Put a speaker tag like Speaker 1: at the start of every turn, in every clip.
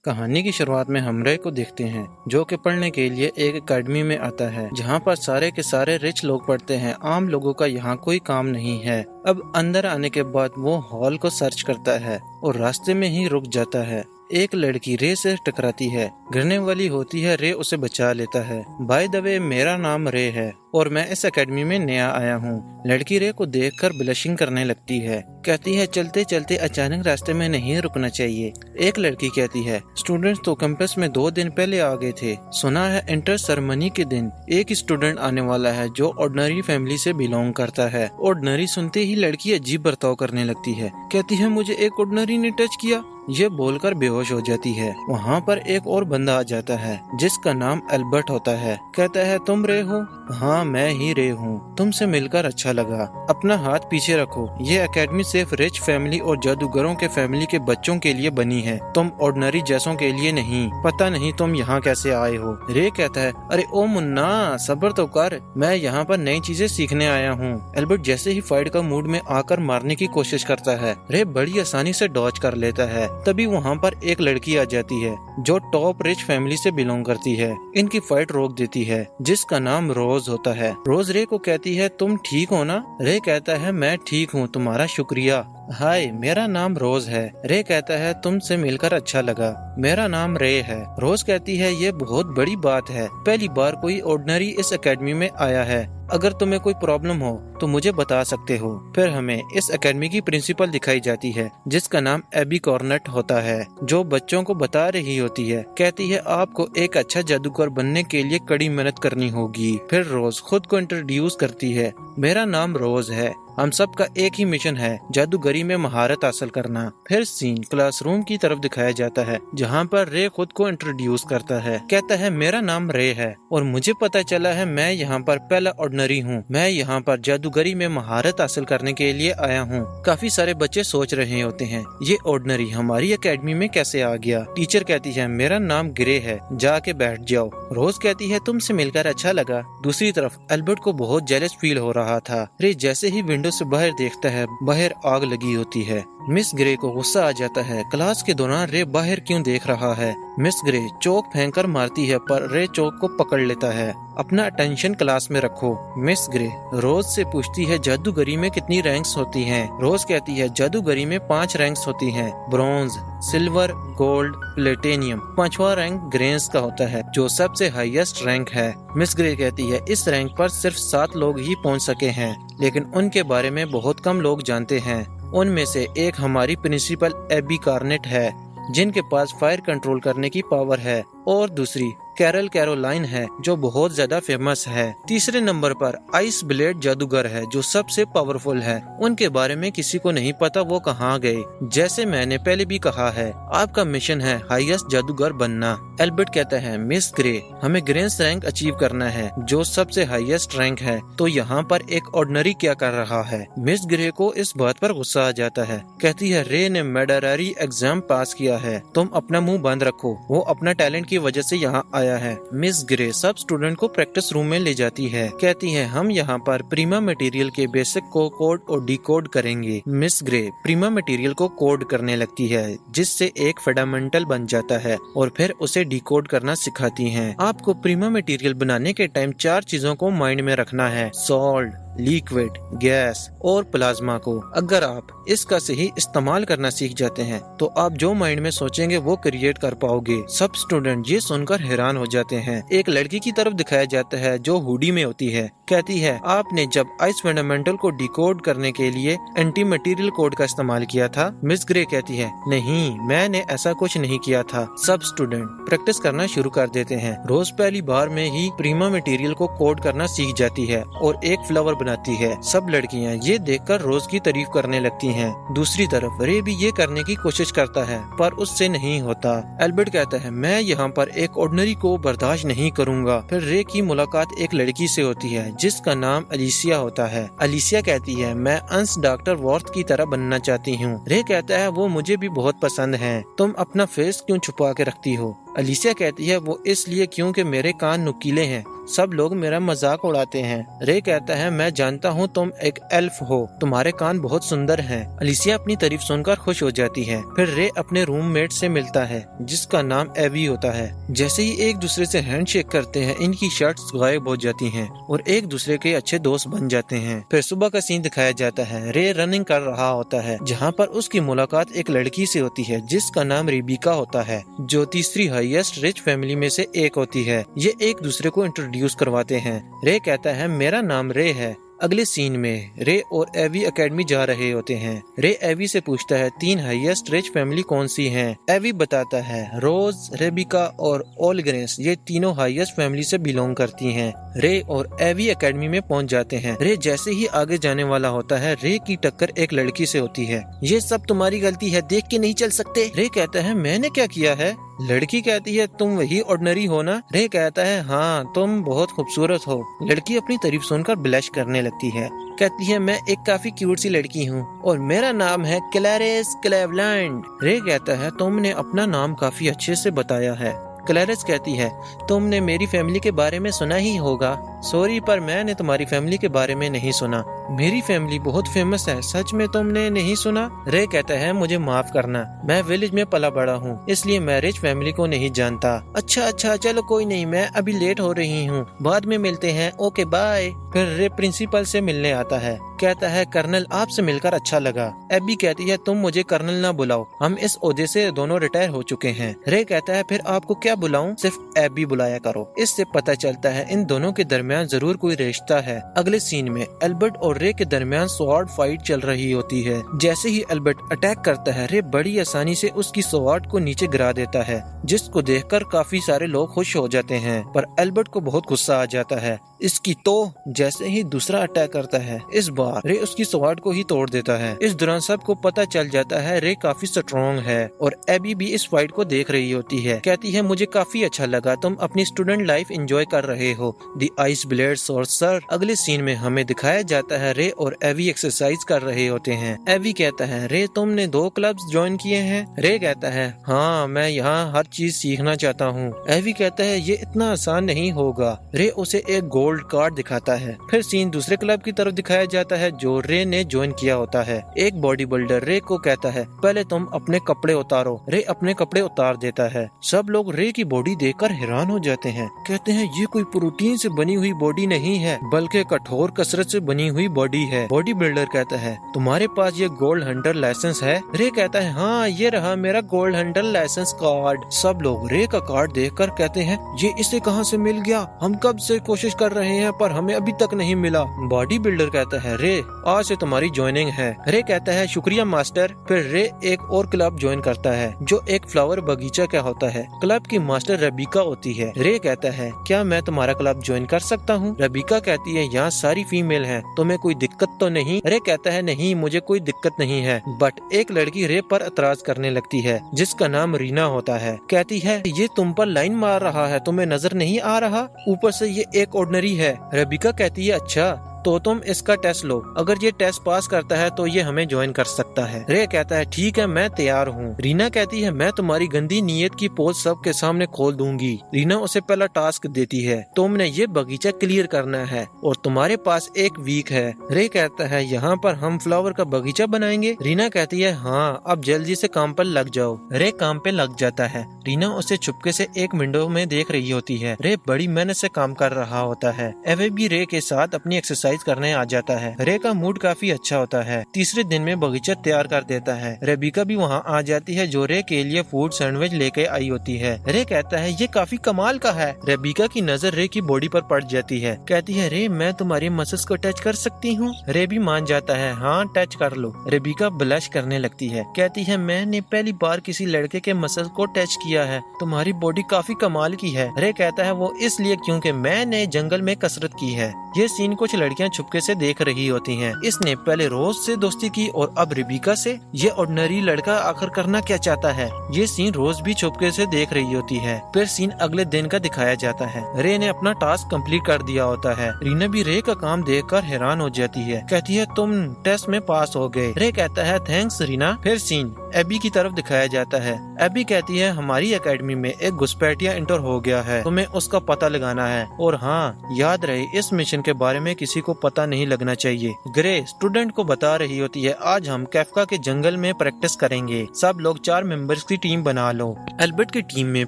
Speaker 1: कहानी की शुरुआत में हम रे को देखते हैं जो कि पढ़ने के लिए एक एकेडमी में आता है जहाँ पर सारे के सारे रिच लोग पढ़ते हैं। आम लोगों का यहाँ कोई काम नहीं है। अब अंदर आने के बाद वो हॉल को सर्च करता है और रास्ते में ही रुक जाता है। एक लड़की रे से टकराती है, गिरने वाली होती है। रे उसे बचा लेता है। बाय द वे, मेरा नाम रे है और मैं इस एकेडमी में नया आया हूँ। लड़की रे को देखकर ब्लशिंग करने लगती है। कहती है चलते चलते अचानक रास्ते में नहीं रुकना चाहिए। एक लड़की कहती है स्टूडेंट्स तो कैंपस में 2 दिन पहले आ गए थे। सुना है इंटर सेरेमनी के दिन एक स्टूडेंट आने वाला है जो ऑर्डिनरी फैमिली से बिलोंग करता है। ऑर्डिनरी सुनते ही लड़की अजीब बर्ताव करने लगती है। कहती है मुझे एक ऑर्डिनरी ने टच किया। ये बोलकर बेहोश हो जाती है। वहाँ पर एक और बंदा आ जाता है जिसका नाम एल्बर्ट होता है। कहता है तुम रे हो? हाँ मैं ही रे हूँ, तुमसे मिलकर अच्छा लगा। अपना हाथ पीछे रखो, ये एकेडमी सिर्फ रिच फैमिली और जादूगरों के फैमिली के बच्चों के लिए बनी है, तुम ऑर्डिनरी जैसों के लिए नहीं। पता नहीं तुम यहाँ कैसे आए हो। रे कहता है अरे ओ मुन्ना सब्र तो कर, मैं यहाँ पर नई चीजें सीखने आया हूँ। एल्बर्ट जैसे ही फाइट का मूड में आकर मारने की कोशिश करता है। रे बड़ी आसानी से डॉज कर लेता है। तभी वहाँ पर एक लड़की आ जाती है जो टॉप रिच फैमिली से बिलोंग करती है। इनकी फाइट रोक देती है, जिसका नाम रोज होता है। रोज रे को कहती है तुम ठीक हो ना? रे कहता है मैं ठीक हूँ, तुम्हारा शुक्रिया। हाय मेरा नाम रोज है। रे कहता है तुमसे मिलकर अच्छा लगा। मेरा नाम रे है। रोज कहती है ये बहुत बड़ी बात है, पहली बार कोई ऑर्डिनरी इस एकेडमी में आया है। अगर तुम्हें कोई प्रॉब्लम हो तो मुझे बता सकते हो। फिर हमें इस एकेडमी की प्रिंसिपल दिखाई जाती है जिसका नाम एबी कॉर्नेट होता है, जो बच्चों को बता रही होती है। कहती है आपको एक अच्छा जादूगर बनने के लिए कड़ी मेहनत करनी होगी। फिर रोज खुद को इंट्रोड्यूस करती है। मेरा नाम रोज है, हम सब का एक ही मिशन है, जादूगरी में महारत हासिल करना। फिर सीन क्लासरूम की तरफ दिखाया जाता है जहाँ पर रे खुद को इंट्रोड्यूस करता है। कहता है मेरा नाम रे है और मुझे पता चला है मैं यहाँ पर पहला ऑर्डिनरी हूँ। मैं यहाँ पर जादूगरी में महारत हासिल करने के लिए आया हूँ। काफी सारे बच्चे सोच रहे होते हैं ये ऑर्डिनरी हमारी एकेडमी में कैसे आ गया। टीचर कहती है मेरा नाम ग्रे है, जाके बैठ जाओ। रोज कहती है तुमसे मिलकर अच्छा लगा। दूसरी तरफ एल्बर्ट को बहुत जेलस फील हो रहा था। रे जैसे ही विंडो से बाहर देखता है, बाहर आग लगी होती है। मिस ग्रे को गुस्सा आ जाता है, क्लास के दौरान रे बाहर क्यों देख रहा है। मिस ग्रे चौक फेंककर मारती है पर रे चौक को पकड़ लेता है। अपना अटेंशन क्लास में रखो। मिस ग्रे रोज से पूछती है जादूगरी में कितनी रैंक्स होती हैं। रोज कहती है जादूगरी में 5 रैंक्स होती हैं, ब्रॉन्ज, सिल्वर, गोल्ड, प्लेटिनियम। 5वां रैंक ग्रेन्स का होता है जो सबसे हाईएस्ट रैंक है। मिस ग्रे कहती है इस रैंक पर सिर्फ 7 लोग ही पहुंच सके हैं, लेकिन उनके बारे में बहुत कम लोग जानते हैं। उनमें से एक हमारी प्रिंसिपल एबी कॉर्नेट है जिनके पास फायर कंट्रोल करने की पावर है, और दूसरी कैरोलाइन है जो बहुत ज्यादा फेमस है। तीसरे नंबर पर आइस ब्लेड जादूगर है जो सबसे पावरफुल है। उनके बारे में किसी को नहीं पता वो कहाँ गए। जैसे मैंने पहले भी कहा है आपका मिशन है हाईएस्ट जादूगर बनना। एल्बर्ट कहता है मिस ग्रे हमें ग्रेन्स रैंक अचीव करना है जो सबसे हाईएस्ट रैंक है, तो यहाँ पर एक ऑर्डिनरी क्या कर रहा है। मिस ग्रे को इस बात पर गुस्सा आ जाता है। कहती है रे ने मेडरारी एग्जाम पास किया है, तुम अपना मुँह बंद रखो, वो अपना टैलेंट की वजह से यहाँ आया है। मिस ग्रे सब स्टूडेंट को प्रैक्टिस रूम में ले जाती है। कहती है हम यहाँ पर प्रीमा मटेरियल के बेसिक को कोड और डिकोड करेंगे। मिस ग्रे प्रीमा मटेरियल को कोड करने लगती है जिससे एक फंडामेंटल बन जाता है और फिर उसे डिकोड करना सिखाती हैं। आपको प्रीमा मटेरियल बनाने के टाइम 4 चीजों को माइंड में रखना है, सॉल्ट, लिक्विड, गैस और प्लाज्मा को। अगर आप इसका सही इस्तेमाल करना सीख जाते हैं तो आप जो माइंड में सोचेंगे वो क्रिएट कर पाओगे। सब स्टूडेंट ये सुनकर हैरान हो जाते हैं। एक लड़की की तरफ दिखाया जाता है जो हुडी में होती है। कहती है आपने जब आइस फंडामेंटल को डिकोड करने के लिए एंटी मटेरियल कोड का इस्तेमाल किया था। मिस ग्रे कहती है नहीं मैंने ऐसा कुछ नहीं किया था। सब स्टूडेंट प्रैक्टिस करना शुरू कर देते हैं। रोज पहली बार में ही प्रीमा मटेरियल को कोड करना सीख जाती है और एक फ्लावर बनाती है। सब लड़कियां ये देखकर रोज की तारीफ करने लगती हैं। दूसरी तरफ रे भी ये करने की कोशिश करता है पर उससे नहीं होता। एल्बर्ट कहता है मैं यहाँ पर एक ऑर्डिनरी को बर्दाश्त नहीं करूँगा। फिर रे की मुलाकात एक लड़की से होती है जिसका नाम अलीसिया होता है। अलीसिया कहती है मैं अंश डॉक्टर वॉर्थ की तरह बनना चाहती हूँ। रे कहता है वो मुझे भी बहुत पसंद है, तुम अपना फेस क्यों छुपा के रखती हो। अलीसिया कहती है वो इसलिए क्योंकि मेरे कान नुकीले हैं सब लोग मेरा मजाक उड़ाते हैं। रे कहता है मैं जानता हूँ तुम एक एल्फ हो, तुम्हारे कान बहुत सुंदर हैं। अलिसिया अपनी तारीफ सुनकर खुश हो जाती है। फिर रे अपने रूममेट से मिलता है जिसका नाम एवी होता है। जैसे ही एक दूसरे से हैंडशेक करते हैं इनकी शर्ट्स गायब हो जाती हैं और एक दूसरे के अच्छे दोस्त बन जाते हैं। फिर सुबह का सीन दिखाया जाता है। रे रनिंग कर रहा होता है जहाँ पर उसकी मुलाकात एक लड़की से होती है जिसका नाम रिबिका होता है, जो तीसरी हाईएस्ट रिच फैमिली में से एक होती है। ये एक दूसरे को इंट्रोड्यूस करवाते हैं। रे कहता है मेरा नाम रे है। अगले सीन में रे और एवी एकेडमी जा रहे होते हैं। रे एवी से पूछता है 3 हाईएस्ट रिच फैमिली कौन सी हैं? एवी बताता है रोज, रेबिका और ओलग्रेंस ये तीनों हाईएस्ट फैमिली से बिलोंग करती हैं। रे और एवी एकेडमी में पहुंच जाते हैं। रे जैसे ही आगे जाने वाला होता है रे की टक्कर एक लड़की से होती है। ये सब तुम्हारी गलती है, देख के नहीं चल सकते। रे कहता है मैंने क्या किया है? लड़की कहती है तुम वही ऑर्डिनरी हो ना? रे कहता है हाँ तुम बहुत खूबसूरत हो। लड़की अपनी तारीफ सुनकर ब्लश करने लगती है। कहती है मैं एक काफी क्यूट सी लड़की हूँ और मेरा नाम है क्लैरिस क्लेवलैंड। रे कहता है तुमने अपना नाम काफी अच्छे से बताया है। क्लैरिस कहती है तुमने मेरी फैमिली के बारे में सुना ही होगा। सॉरी पर मैंने तुम्हारी फैमिली के बारे में नहीं सुना। मेरी फैमिली बहुत फेमस है, सच में तुमने नहीं सुना? रे कहता है मुझे माफ करना, मैं विलेज में पला बड़ा हूँ इसलिए मैं रिच फैमिली को नहीं जानता। अच्छा चलो कोई नहीं, मैं अभी लेट हो रही हूँ, बाद में मिलते हैं, ओके बाय। फिर रे प्रिंसिपल से मिलने आता है। कहता है कर्नल आपसे मिलकर अच्छा लगा। एबी कहती है तुम मुझे कर्नल ना बुलाओ, हम इस ओहदे से दोनों रिटायर हो चुके हैं। रे कहता है फिर आपको क्या बुलाऊं, सिर्फ एबी बुलाया करो। इससे पता चलता है इन दोनों के दरमियान जरूर कोई रिश्ता है। अगले सीन में एल्बर्ट और रे के दरमियान स्वॉर्ड फाइट चल रही होती है। जैसे ही एल्बर्ट अटैक करता है रे बड़ी आसानी से उसकी स्वॉर्ड को नीचे गिरा देता है, जिसको देखकर काफी सारे लोग खुश हो जाते हैं। पर एल्बर्ट को बहुत गुस्सा आ जाता है इसकी तो जैसे ही दूसरा अटैक करता है इस बार रे उसकी स्वॉर्ड को ही तोड़ देता है। इस दौरान सबको पता चल जाता है रे काफी स्ट्रॉन्ग है और एबी भी इस फाइट को देख रही होती है। कहती है मुझे काफी अच्छा लगा, तुम अपनी स्टूडेंट लाइफ एंजॉय कर रहे हो। The ice blade sorcerer. अगले सीन में हमें दिखाया जाता है रे और एवी एक्सरसाइज कर रहे होते हैं। एवी कहता है रे तुमने 2 क्लब्स ज्वाइन किए हैं? रे कहता है हाँ मैं यहाँ हर चीज सीखना चाहता हूँ। एवी कहता है ये इतना आसान नहीं होगा। रे उसे एक गोल्ड कार्ड दिखाता है। फिर सीन दूसरे क्लब की तरफ दिखाया जाता है जो रे ने ज्वाइन किया होता है। एक बॉडी बिल्डर रे को कहता है पहले तुम अपने कपड़े उतारो। रे अपने कपड़े उतार देता है। सब लोग रे की बॉडी देखकर हैरान हो जाते हैं। कहते हैं ये कोई प्रोटीन से बनी हुई बॉडी नहीं है बल्कि कठोर कसरत से बनी हुई बॉडी है। बॉडी बिल्डर कहता है तुम्हारे पास ये गोल्ड हंटर लाइसेंस है? रे कहता है हाँ ये रहा मेरा गोल्ड हंटर लाइसेंस कार्ड। सब लोग रे का कार्ड देखकर कहते हैं ये इसे कहाँ से मिल गया, हम कब से कोशिश कर रहे हैं पर हमें अभी तक नहीं मिला। बॉडी बिल्डर कहता है रे आज से तुम्हारी ज्वाइनिंग है। रे कहता है शुक्रिया मास्टर। फिर रे एक और क्लब ज्वाइन करता है जो एक फ्लावर बगीचा का होता है। क्लब की मास्टर रेबिका होती है। रे कहता है क्या मैं तुम्हारा क्लब ज्वाइन कर सकता हूँ? रेबिका कहती है यहाँ सारी फीमेल हैं, तुम्हें कोई दिक्कत तो नहीं? रे कहता है नहीं मुझे कोई दिक्कत नहीं है। बट एक लड़की रे पर एतराज करने लगती है जिसका नाम रीना होता है। कहती है ये तुम पर लाइन मार रहा है, तुम्हें नजर नहीं आ रहा, ऊपर से ये एक ऑर्डिनरी है। रेबिका कहती है अच्छा तो तुम इसका टेस्ट लो, अगर ये टेस्ट पास करता है तो ये हमें ज्वाइन कर सकता है। रे कहता है ठीक है मैं तैयार हूँ। रीना कहती है मैं तुम्हारी गंदी नीयत की पोल सबके सामने खोल दूंगी। रीना उसे पहला टास्क देती है तुमने ये बगीचा क्लियर करना है और तुम्हारे पास 1 वीक है। रे कहता है यहाँ पर हम फ्लावर का बगीचा बनाएंगे। रीना कहती है हाँ अब जल्दी से काम पर लग जाओ। रे काम पे लग जाता है। रीना उसे चुपके से एक विंडो में देख रही होती है। रे बड़ी मेहनत से काम कर रहा होता है। एवे भी रे के साथ अपनी एक्सरसाइज करने आ जाता है। रे का मूड काफी अच्छा होता है। तीसरे दिन में बगीचा तैयार कर देता है। रेबिका भी वहाँ आ जाती है जो रे के लिए फूड सैंडविच लेके आई होती है। रे कहता है ये काफी कमाल का है। रेबिका की नजर रे की बॉडी पर पड़ जाती है। कहती है रे मैं तुम्हारी मसल्स को टच कर सकती हूँ? रे भी मान जाता है हाँ टच कर लो। रेबिका ब्लश करने लगती है। कहती है मैंने पहली बार किसी लड़के के मसल्स को टच किया है, तुम्हारी बॉडी काफी कमाल की है। रे कहता है वो इसलिए क्योंकि मैंने जंगल में कसरत की है। ये सीन कुछ लड़कियां छुपके से देख रही होती हैं। इसने पहले रोज से दोस्ती की और अब रिबिका से। ये ऑर्डिनरी लड़का आखिर करना क्या चाहता है। ये सीन रोज भी छुपके से देख रही होती है। फिर सीन अगले दिन का दिखाया जाता है। रे ने अपना टास्क कंप्लीट कर दिया होता है। रीना भी रे का काम देखकर हैरान हो जाती है। कहती है तुम टेस्ट में पास हो गए। रे कहता है थैंक्स रीना। फिर सीन एबी की तरफ दिखाया जाता है। एबी कहती है हमारी एकेडमी में एक घुसपैठिया इंटर हो गया है, तुम्हें उसका पता लगाना है। और हाँ, याद रहे इस मिशन के बारे में किसी को पता नहीं लगना चाहिए। ग्रे स्टूडेंट को बता रही होती है आज हम कैफका के जंगल में प्रैक्टिस करेंगे। सब लोग 4 मेंबर्स की टीम बना लो। एल्बर्ट की टीम में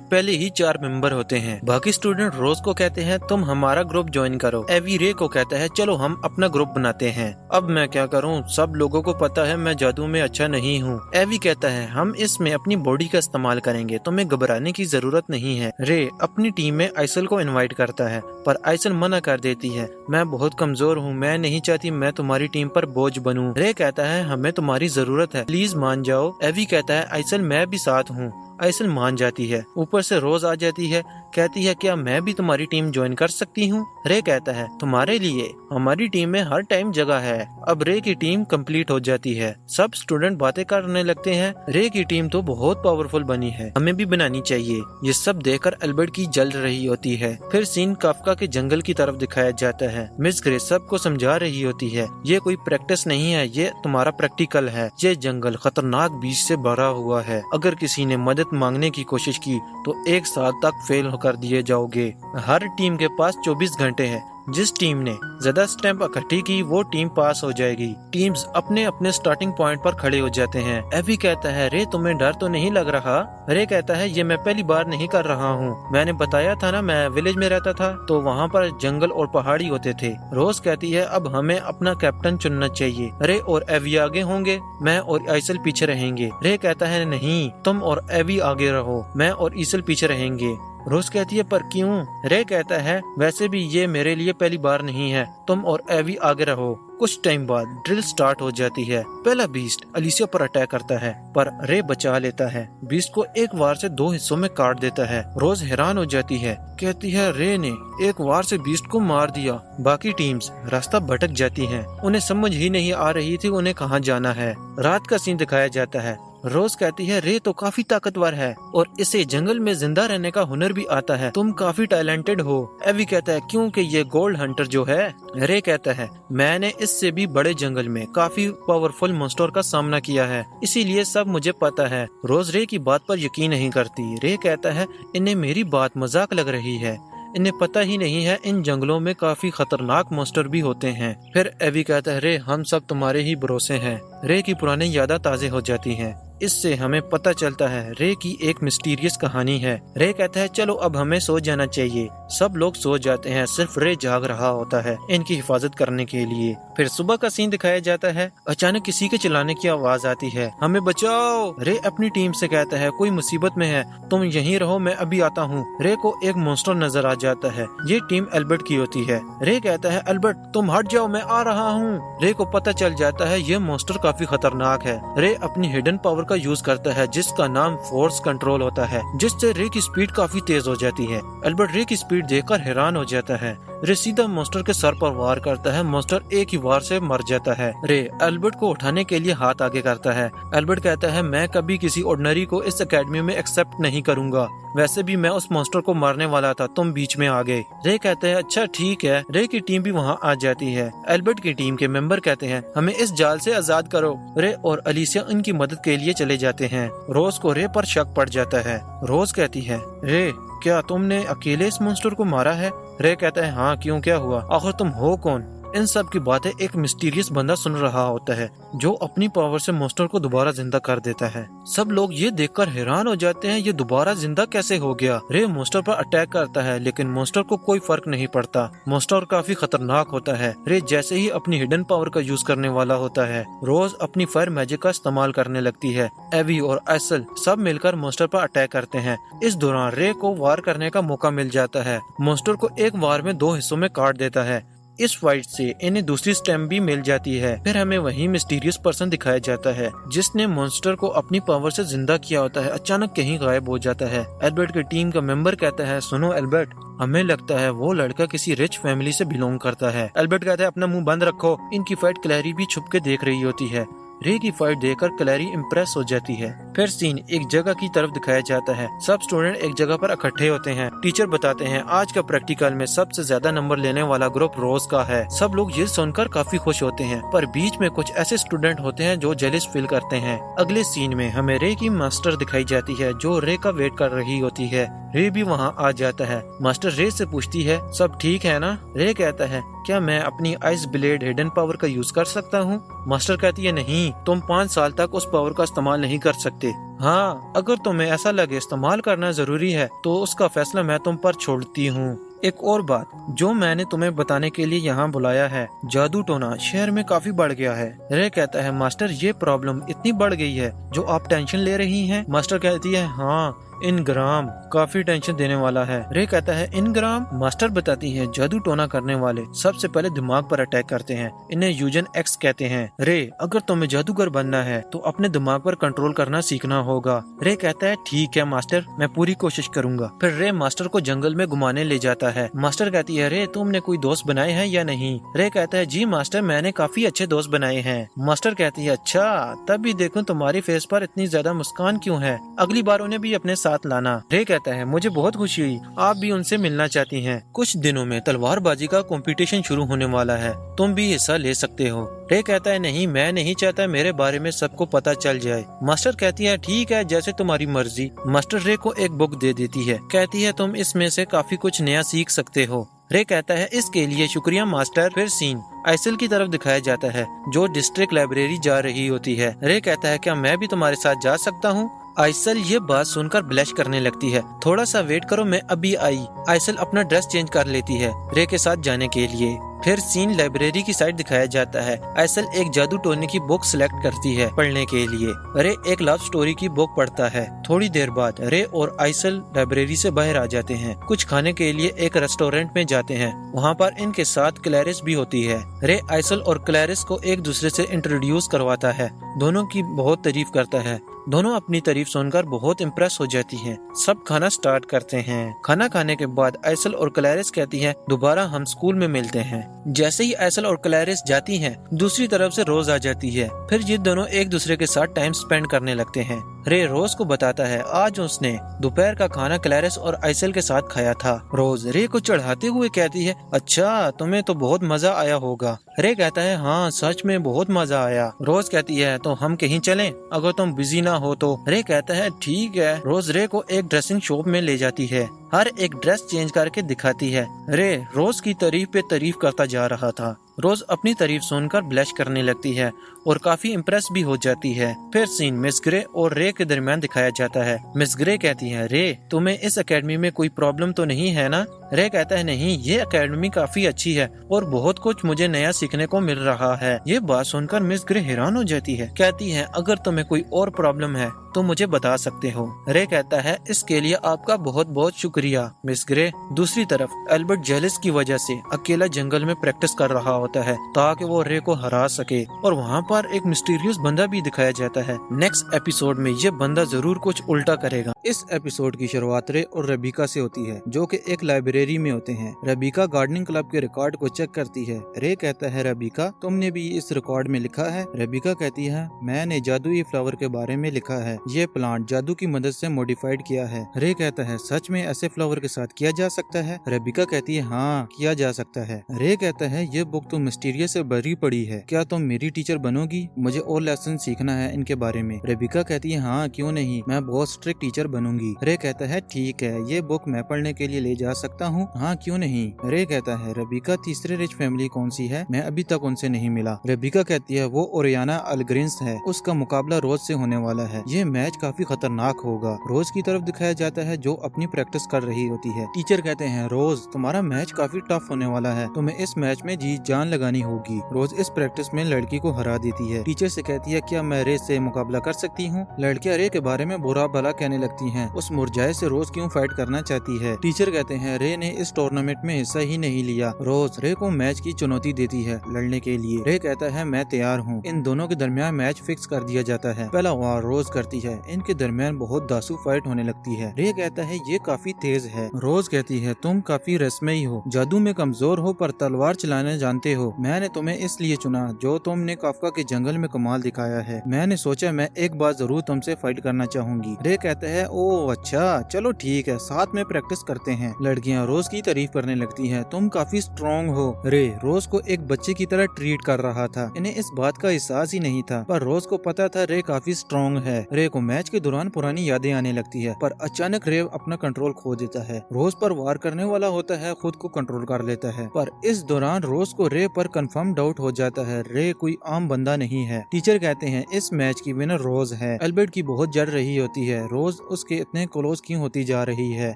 Speaker 1: पहले ही 4 मेंबर होते हैं। बाकी स्टूडेंट रोज को कहते हैं तुम हमारा ग्रुप ज्वाइन करो। एवी रे को कहता है चलो हम अपना ग्रुप बनाते हैं। अब मैं क्या करूँ, सब लोगों को पता है मैं जादू में अच्छा नहीं हूँ। एवी कहता है हम इसमें अपनी बॉडी का इस्तेमाल करेंगे, तुम्हें घबराने की जरूरत नहीं है। रे अपनी टीम में आइसल को इनवाइट करता है पर आइसल मना कर देती है। मैं बहुत कमजोर हूँ, मैं नहीं चाहती मैं तुम्हारी टीम पर बोझ बनूं। रे कहता है हमें तुम्हारी जरूरत है, प्लीज मान जाओ। एवी कहता है आइसल मैं भी साथ हूँ। आइसल मान जाती है। ऊपर से रोज आ जाती है, कहती है क्या मैं भी तुम्हारी टीम ज्वाइन कर सकती हूँ। रे कहता है तुम्हारे लिए हमारी टीम में हर टाइम जगह है। अब रे की टीम कंप्लीट हो जाती है। सब स्टूडेंट बातें करने लगते हैं। रे की टीम तो बहुत पावरफुल बनी है, हमें भी बनानी चाहिए। ये सब देखकर एल्बर्ट की जल रही होती है। फिर सीन काफका के जंगल की तरफ दिखाया जाता है। मिस ग्रे सबको समझा रही होती है ये कोई प्रैक्टिस नहीं है, ये तुम्हारा प्रैक्टिकल है। ये जंगल खतरनाक बीज से भरा हुआ है, अगर किसी ने मदद मांगने की कोशिश की तो 1 साल तक फेल कर दिए जाओगे। हर टीम के पास 24 घंटे हैं। जिस टीम ने ज्यादा स्टैम्प इकट्ठी की वो टीम पास हो जाएगी। टीम्स अपने अपने स्टार्टिंग पॉइंट पर खड़े हो जाते हैं। एवी कहता है रे तुम्हें डर तो नहीं लग रहा। रे कहता है ये मैं पहली बार नहीं कर रहा हूँ, मैंने बताया था ना मैं विलेज में रहता था तो वहाँ पर जंगल और पहाड़ी होते थे। रोज कहती है अब हमें अपना कैप्टन चुनना चाहिए। रे और एवी आगे होंगे, मैं और आइसल पीछे रहेंगे। रे कहता है नहीं, तुम और एवी आगे रहो, मैं और ईसल पीछे रहेंगे। रोज कहती है पर क्यों। रे कहता है वैसे भी ये मेरे लिए पहली बार नहीं है, तुम और एवी आगे रहो। कुछ टाइम बाद ड्रिल स्टार्ट हो जाती है। पहला बीस्ट अलीसिया पर अटैक करता है पर रे बचा लेता है। बीस्ट को एक वार से 2 हिस्सों में काट देता है। रोज हैरान हो जाती है, कहती है रे ने एक वार से बीस्ट को मार दिया। बाकी टीम्स रास्ता भटक जाती हैं, उन्हें समझ ही नहीं आ रही थी उन्हें कहाँ जाना है। रात का सीन दिखाया जाता है। रोज कहती है रे तो काफी ताकतवर है और इसे जंगल में जिंदा रहने का हुनर भी आता है, तुम काफी टैलेंटेड हो। एवी कहता है क्योंकि ये गोल्ड हंटर जो है। रे कहता है मैंने इससे भी बड़े जंगल में काफी पावरफुल मॉन्स्टर का सामना किया है, इसीलिए सब मुझे पता है। रोज रे की बात पर यकीन नहीं करती। रे कहता है इन्हें मेरी बात मजाक लग रही है, इन्हें पता ही नहीं है इन जंगलों में काफी खतरनाक मॉन्स्टर भी होते हैं। फिर एवी कहता है रे हम सब तुम्हारे ही भरोसे हैं। रे की पुरानी यादें ताज़ा हो जाती हैं। इससे हमें पता चलता है रे की एक मिस्टीरियस कहानी है। रे कहता है चलो अब हमें सो जाना चाहिए। सब लोग सो जाते हैं, सिर्फ रे जाग रहा होता है इनकी हिफाजत करने के लिए। फिर सुबह का सीन दिखाया जाता है। अचानक किसी के चिल्लाने की आवाज आती है, हमें बचाओ। रे अपनी टीम से कहता है कोई मुसीबत में है, तुम यहीं रहो मैं अभी आता हूँ। रे को एक मॉन्स्टर नजर आ जाता है, ये टीम एल्बर्ट की होती है। रे कहता है एल्बर्ट तुम हट जाओ मैं आ रहा हूँ। रे को पता चल जाता है ये मॉन्स्टर काफी खतरनाक है। रे अपनी हिडन पावर का यूज करता है जिसका नाम फोर्स कंट्रोल होता है, जिससे रे की स्पीड काफी तेज हो जाती है। एल्बर्ट रे की स्पीड देखकर हैरान हो जाता है। रे सीधा मॉन्स्टर के सर पर वार करता है, मॉन्स्टर एक ही वार से मर जाता है। रे एल्बर्ट को उठाने के लिए हाथ आगे करता है। एल्बर्ट कहता है मैं कभी किसी ऑर्डिनरी को इस एकेडमी में एक्सेप्ट नहीं करूंगा, वैसे भी मैं उस मॉन्स्टर को मारने वाला था, तुम बीच में आ गए। रे कहते हैं अच्छा ठीक है। रे की टीम भी वहाँ आ जाती है। एल्बर्ट की टीम के मेंबर कहते हैं हमें इस जाल से आजाद करो। रे और अलीसिया उनकी मदद के लिए चले जाते हैं। रोज को रे पर शक पड़ जाता है। रोज कहती है रे क्या तुमने अकेले इस मॉन्स्टर को मारा है। रे कहता है हाँ क्यों क्या हुआ, आखिर तुम हो कौन। इन सब की बातें एक मिस्टीरियस बंदा सुन रहा होता है जो अपनी पावर से मॉन्स्टर को दोबारा जिंदा कर देता है। सब लोग ये देखकर हैरान हो जाते हैं ये दोबारा जिंदा कैसे हो गया। रे मॉन्स्टर पर अटैक करता है लेकिन मॉन्स्टर को कोई फर्क नहीं पड़ता। मॉन्स्टर काफी खतरनाक होता है। रे जैसे ही अपनी हिडन पावर का यूज करने वाला होता है, रोज अपनी फायर मैजिक का इस्तेमाल करने लगती है। एवी और आइसल सब मिलकर मॉन्स्टर पर अटैक करते हैं। इस दौरान रे को वार करने का मौका मिल जाता है। मॉन्स्टर को एक वार में 2 हिस्सों में काट देता है। इस फाइट से इन्हें दूसरी स्टेम भी मिल जाती है। फिर हमें वही मिस्टीरियस पर्सन दिखाया जाता है जिसने मॉन्स्टर को अपनी पावर से जिंदा किया होता है, अचानक कहीं गायब हो जाता है। एल्बर्ट की टीम का मेंबर कहता है, सुनो एल्बर्ट, हमें लगता है वो लड़का किसी रिच फैमिली से बिलोंग करता है। एल्बर्ट कहता है, अपना मुंह बंद रखो। इनकी फाइट क्लैरी भी छुप के देख रही होती है। रे की फाइट देखकर क्लैरी इम्प्रेस हो जाती है। फिर सीन एक जगह की तरफ दिखाया जाता है। सब स्टूडेंट एक जगह पर इकट्ठे होते हैं। टीचर बताते हैं, आज का प्रैक्टिकल में सबसे ज्यादा नंबर लेने वाला ग्रुप रोज का है। सब लोग ये सुनकर काफी खुश होते हैं, पर बीच में कुछ ऐसे स्टूडेंट होते हैं जो जेलिस फील करते हैं। अगले सीन में हमें रे की मास्टर दिखाई जाती है जो रे का वेट कर रही होती है। रे भी वहाँ आ जाता है। मास्टर रे से पूछती है, सब ठीक है ना? रे कहता है, क्या मैं अपनी आइस ब्लेड हिडन पावर का यूज कर सकता हूँ? मास्टर कहती है, नहीं, तुम 5 साल तक उस पावर का इस्तेमाल नहीं कर सकते। हाँ, अगर तुम्हें ऐसा लगे इस्तेमाल करना जरूरी है तो उसका फैसला मैं तुम पर छोड़ती हूँ। एक और बात जो मैंने तुम्हें बताने के लिए यहाँ बुलाया है, जादू टोना शहर में काफी बढ़ गया है। रे कहता है, मास्टर ये प्रॉब्लम इतनी बढ़ गई है जो आप टेंशन ले रही हैं? मास्टर कहती है, हाँ, इनग्राम काफी टेंशन देने वाला है। रे कहता है, इनग्राम? मास्टर बताती है, जादू टोना करने वाले सबसे पहले दिमाग पर अटैक करते हैं, इन्हें यूजन एक्स कहते हैं। रे, अगर तुम्हें जादूगर बनना है तो अपने दिमाग पर कंट्रोल करना सीखना होगा। रे कहता है, ठीक है मास्टर, मैं पूरी कोशिश करूंगा। फिर रे मास्टर को जंगल में घुमाने ले जाता है। मास्टर कहती है, रे तुमने कोई दोस्त बनाए हैं या नहीं? रे कहता है, जी मास्टर, मैंने काफी अच्छे दोस्त बनाए हैं। मास्टर कहती है, अच्छा, तब भी देखूं तुम्हारी फेस पर इतनी ज्यादा मुस्कान क्यों है? अगली बार उन्हें भी अपने साथ लाना। रे कहता है, मुझे बहुत खुशी हुई, आप भी उनसे मिलना चाहती हैं। कुछ दिनों में तलवारबाजी का कंपटीशन शुरू होने वाला है, तुम भी हिस्सा ले सकते हो। रे कहता है, नहीं, मैं नहीं चाहता मेरे बारे में सबको पता चल जाए। मास्टर कहती है, ठीक है, जैसे तुम्हारी मर्जी। मास्टर रे को एक बुक दे देती है, कहती है, तुम इसमें से काफी कुछ नया सीख सकते हो। रे कहता है, इसके लिए शुक्रिया मास्टर। फिर सीन आइसल की तरफ दिखाया जाता है जो डिस्ट्रिक्ट लाइब्रेरी जा रही होती है। रे कहता है, क्या मैं भी तुम्हारे साथ जा सकता हूँ? आइसल ये बात सुनकर ब्लश करने लगती है। थोड़ा सा वेट करो, मैं अभी आई। आइसल अपना ड्रेस चेंज कर लेती है रे के साथ जाने के लिए। फिर सीन लाइब्रेरी की साइड दिखाया जाता है। आइसल एक जादू टोने की बुक सिलेक्ट करती है पढ़ने के लिए। रे एक लव स्टोरी की बुक पढ़ता है। थोड़ी देर बाद रे और आइसल लाइब्रेरी से बाहर आ जाते हैं। कुछ खाने के लिए एक रेस्टोरेंट में जाते हैं। वहाँ पर इनके साथ क्लैरिस भी होती है। रे आइसल और क्लैरिस को एक दूसरे से इंट्रोड्यूस करवाता है। दोनों की बहुत तारीफ करता है। दोनों अपनी तारीफ सुनकर बहुत इम्प्रेस हो जाती हैं। सब खाना स्टार्ट करते हैं। खाना खाने के बाद आइसल और क्लैरिस कहती हैं, दोबारा हम स्कूल में मिलते हैं। जैसे ही आइसल और क्लैरिस जाती हैं, दूसरी तरफ से रोज आ जाती है। फिर ये दोनों एक दूसरे के साथ टाइम स्पेंड करने लगते हैं। रे रोज को बताता है आज उसने दोपहर का खाना क्लैरिस और आइसल के साथ खाया था। रोज रे को चढ़ाते हुए कहती है, अच्छा, तुम्हें तो बहुत मजा आया होगा। रे कहता है, हाँ, सच में बहुत मजा आया। रोज कहती है, तो हम कहीं चलें, अगर तुम बिजी ना हो तो? रे कहता है, ठीक है। रोज रे को एक ड्रेसिंग शॉप में ले जाती है। हर एक ड्रेस चेंज करके दिखाती है। रे रोज की तारीफ पे तारीफ करता जा रहा था। रोज अपनी तारीफ सुनकर ब्लश करने लगती है और काफी इम्प्रेस भी हो जाती है। फिर सीन मिस ग्रे और रे के दरमियान दिखाया जाता है। मिस ग्रे कहती है, रे तुम्हें इस एकेडमी में कोई प्रॉब्लम तो नहीं है ना? रे कहता है, नहीं, ये एकेडमी काफी अच्छी है और बहुत कुछ मुझे नया सीखने को मिल रहा है। ये बात सुनकर मिस ग्रे हैरान हो जाती है। कहती है, अगर तुम्हें कोई और प्रॉब्लम है तो मुझे बता सकते हो। रे कहता है, इसके लिए आपका बहुत बहुत शुक्रिया मिस ग्रे। दूसरी तरफ एल्बर्ट जेलिस की वजह से अकेला जंगल में प्रैक्टिस कर रहा होता है ताकि वो रे को हरा सके, और वहाँ पर एक मिस्टीरियस बंदा भी दिखाया जाता है। नेक्स्ट एपिसोड में ये बंदा जरूर कुछ उल्टा करेगा। इस एपिसोड की शुरुआत रे और रबीका से होती है जो कि एक लाइब्रेरी में होते हैं। रबीका गार्डनिंग क्लब के रिकॉर्ड को चेक करती है। रे कहता है, रबीका तुमने भी इस रिकॉर्ड में लिखा है? रबीका कहती है, मैंने जादुई फ्लावर के बारे में लिखा है। ये प्लांट जादू की मदद से मॉडिफाइड किया है। रे कहता है, सच में ऐसे फ्लावर के साथ किया जा सकता है? रबीका कहती है, हाँ, किया जा सकता है। रे कहता है, ये बुक तो मिस्टीरियस से भरी पड़ी है, क्या तुम मेरी टीचर बनोगी? मुझे और लेसन सीखना है इनके बारे में। रबीका कहती है, हाँ, क्यों नहीं, मैं बहुत स्ट्रिक्ट टीचर बनूंगी। रे कहता है, ठीक है, ये बुक मैं पढ़ने के लिए ले जा सकता हूँ? हाँ, क्यों नहीं। रे कहता है, रबीका तीसरे रिच फैमिली कौन सी है? मैं अभी तक उनसे नहीं मिला। रबीका कहती है, वो ओरियाना अलग्रिंस है, उसका मुकाबला रोज से होने वाला है। ये मैच काफी खतरनाक होगा। रोज की तरफ दिखाया जाता है जो अपनी प्रैक्टिस कर रही होती है। टीचर कहते हैं, रोज तुम्हारा मैच काफी टफ होने वाला है, तुम्हें इस मैच में जी जान लगानी होगी। रोज इस प्रैक्टिस में लड़की को हरा देती है। टीचर से कहती है, क्या मैं रे से मुकाबला कर सकती हूँ? लड़कियां रे के बारे में बुरा भला कहने लगती हैं। उस मुरझाए से रोज क्यों फाइट करना चाहती है? टीचर कहते हैं, रे रे ने इस टूर्नामेंट में हिस्सा ही नहीं लिया। रोज रे को मैच की चुनौती देती है लड़ने के लिए। रे कहता है मैं तैयार हूँ। इन दोनों के दरमियान मैच फिक्स कर दिया जाता है। पहला वार रोज करती है। इनके दरमियान बहुत दासू फाइट होने लगती है। रे कहता है ये काफी तेज है। रोज कहती है तुम काफी रस्मई हो, जादू में कमजोर हो पर तलवार चलाने जानते हो। मैंने तुम्हें इसलिए चुना जो तुमने काफका के जंगल में कमाल दिखाया है। मैंने सोचा मैं एक बार जरूर तुमसे फाइट करना चाहूंगी। रे कहता है ओ अच्छा चलो ठीक है, साथ में प्रैक्टिस करते हैं। लड़कियां रोज की तारीफ करने लगती हैं। तुम काफी स्ट्रॉन्ग हो। रे रोज को एक बच्चे की तरह ट्रीट कर रहा था। इन्हें इस बात का एहसास ही नहीं था, पर रोज को पता था रे काफी स्ट्रॉन्ग है। रे को मैच के दौरान पुरानी यादें आने लगती है, पर अचानक रे अपना कंट्रोल खो देता है। रोज पर वार करने वाला होता है, खुद को कंट्रोल कर लेता है, पर इस दौरान रोज को रे पर कंफर्म डाउट हो जाता है। रे कोई आम बंदा नहीं है। टीचर कहते हैं इस मैच की विनर रोज है। एल्बर्ट की बहुत जड़ रही होती है। रोज उसके इतने क्लोज क्यों होती जा रही है।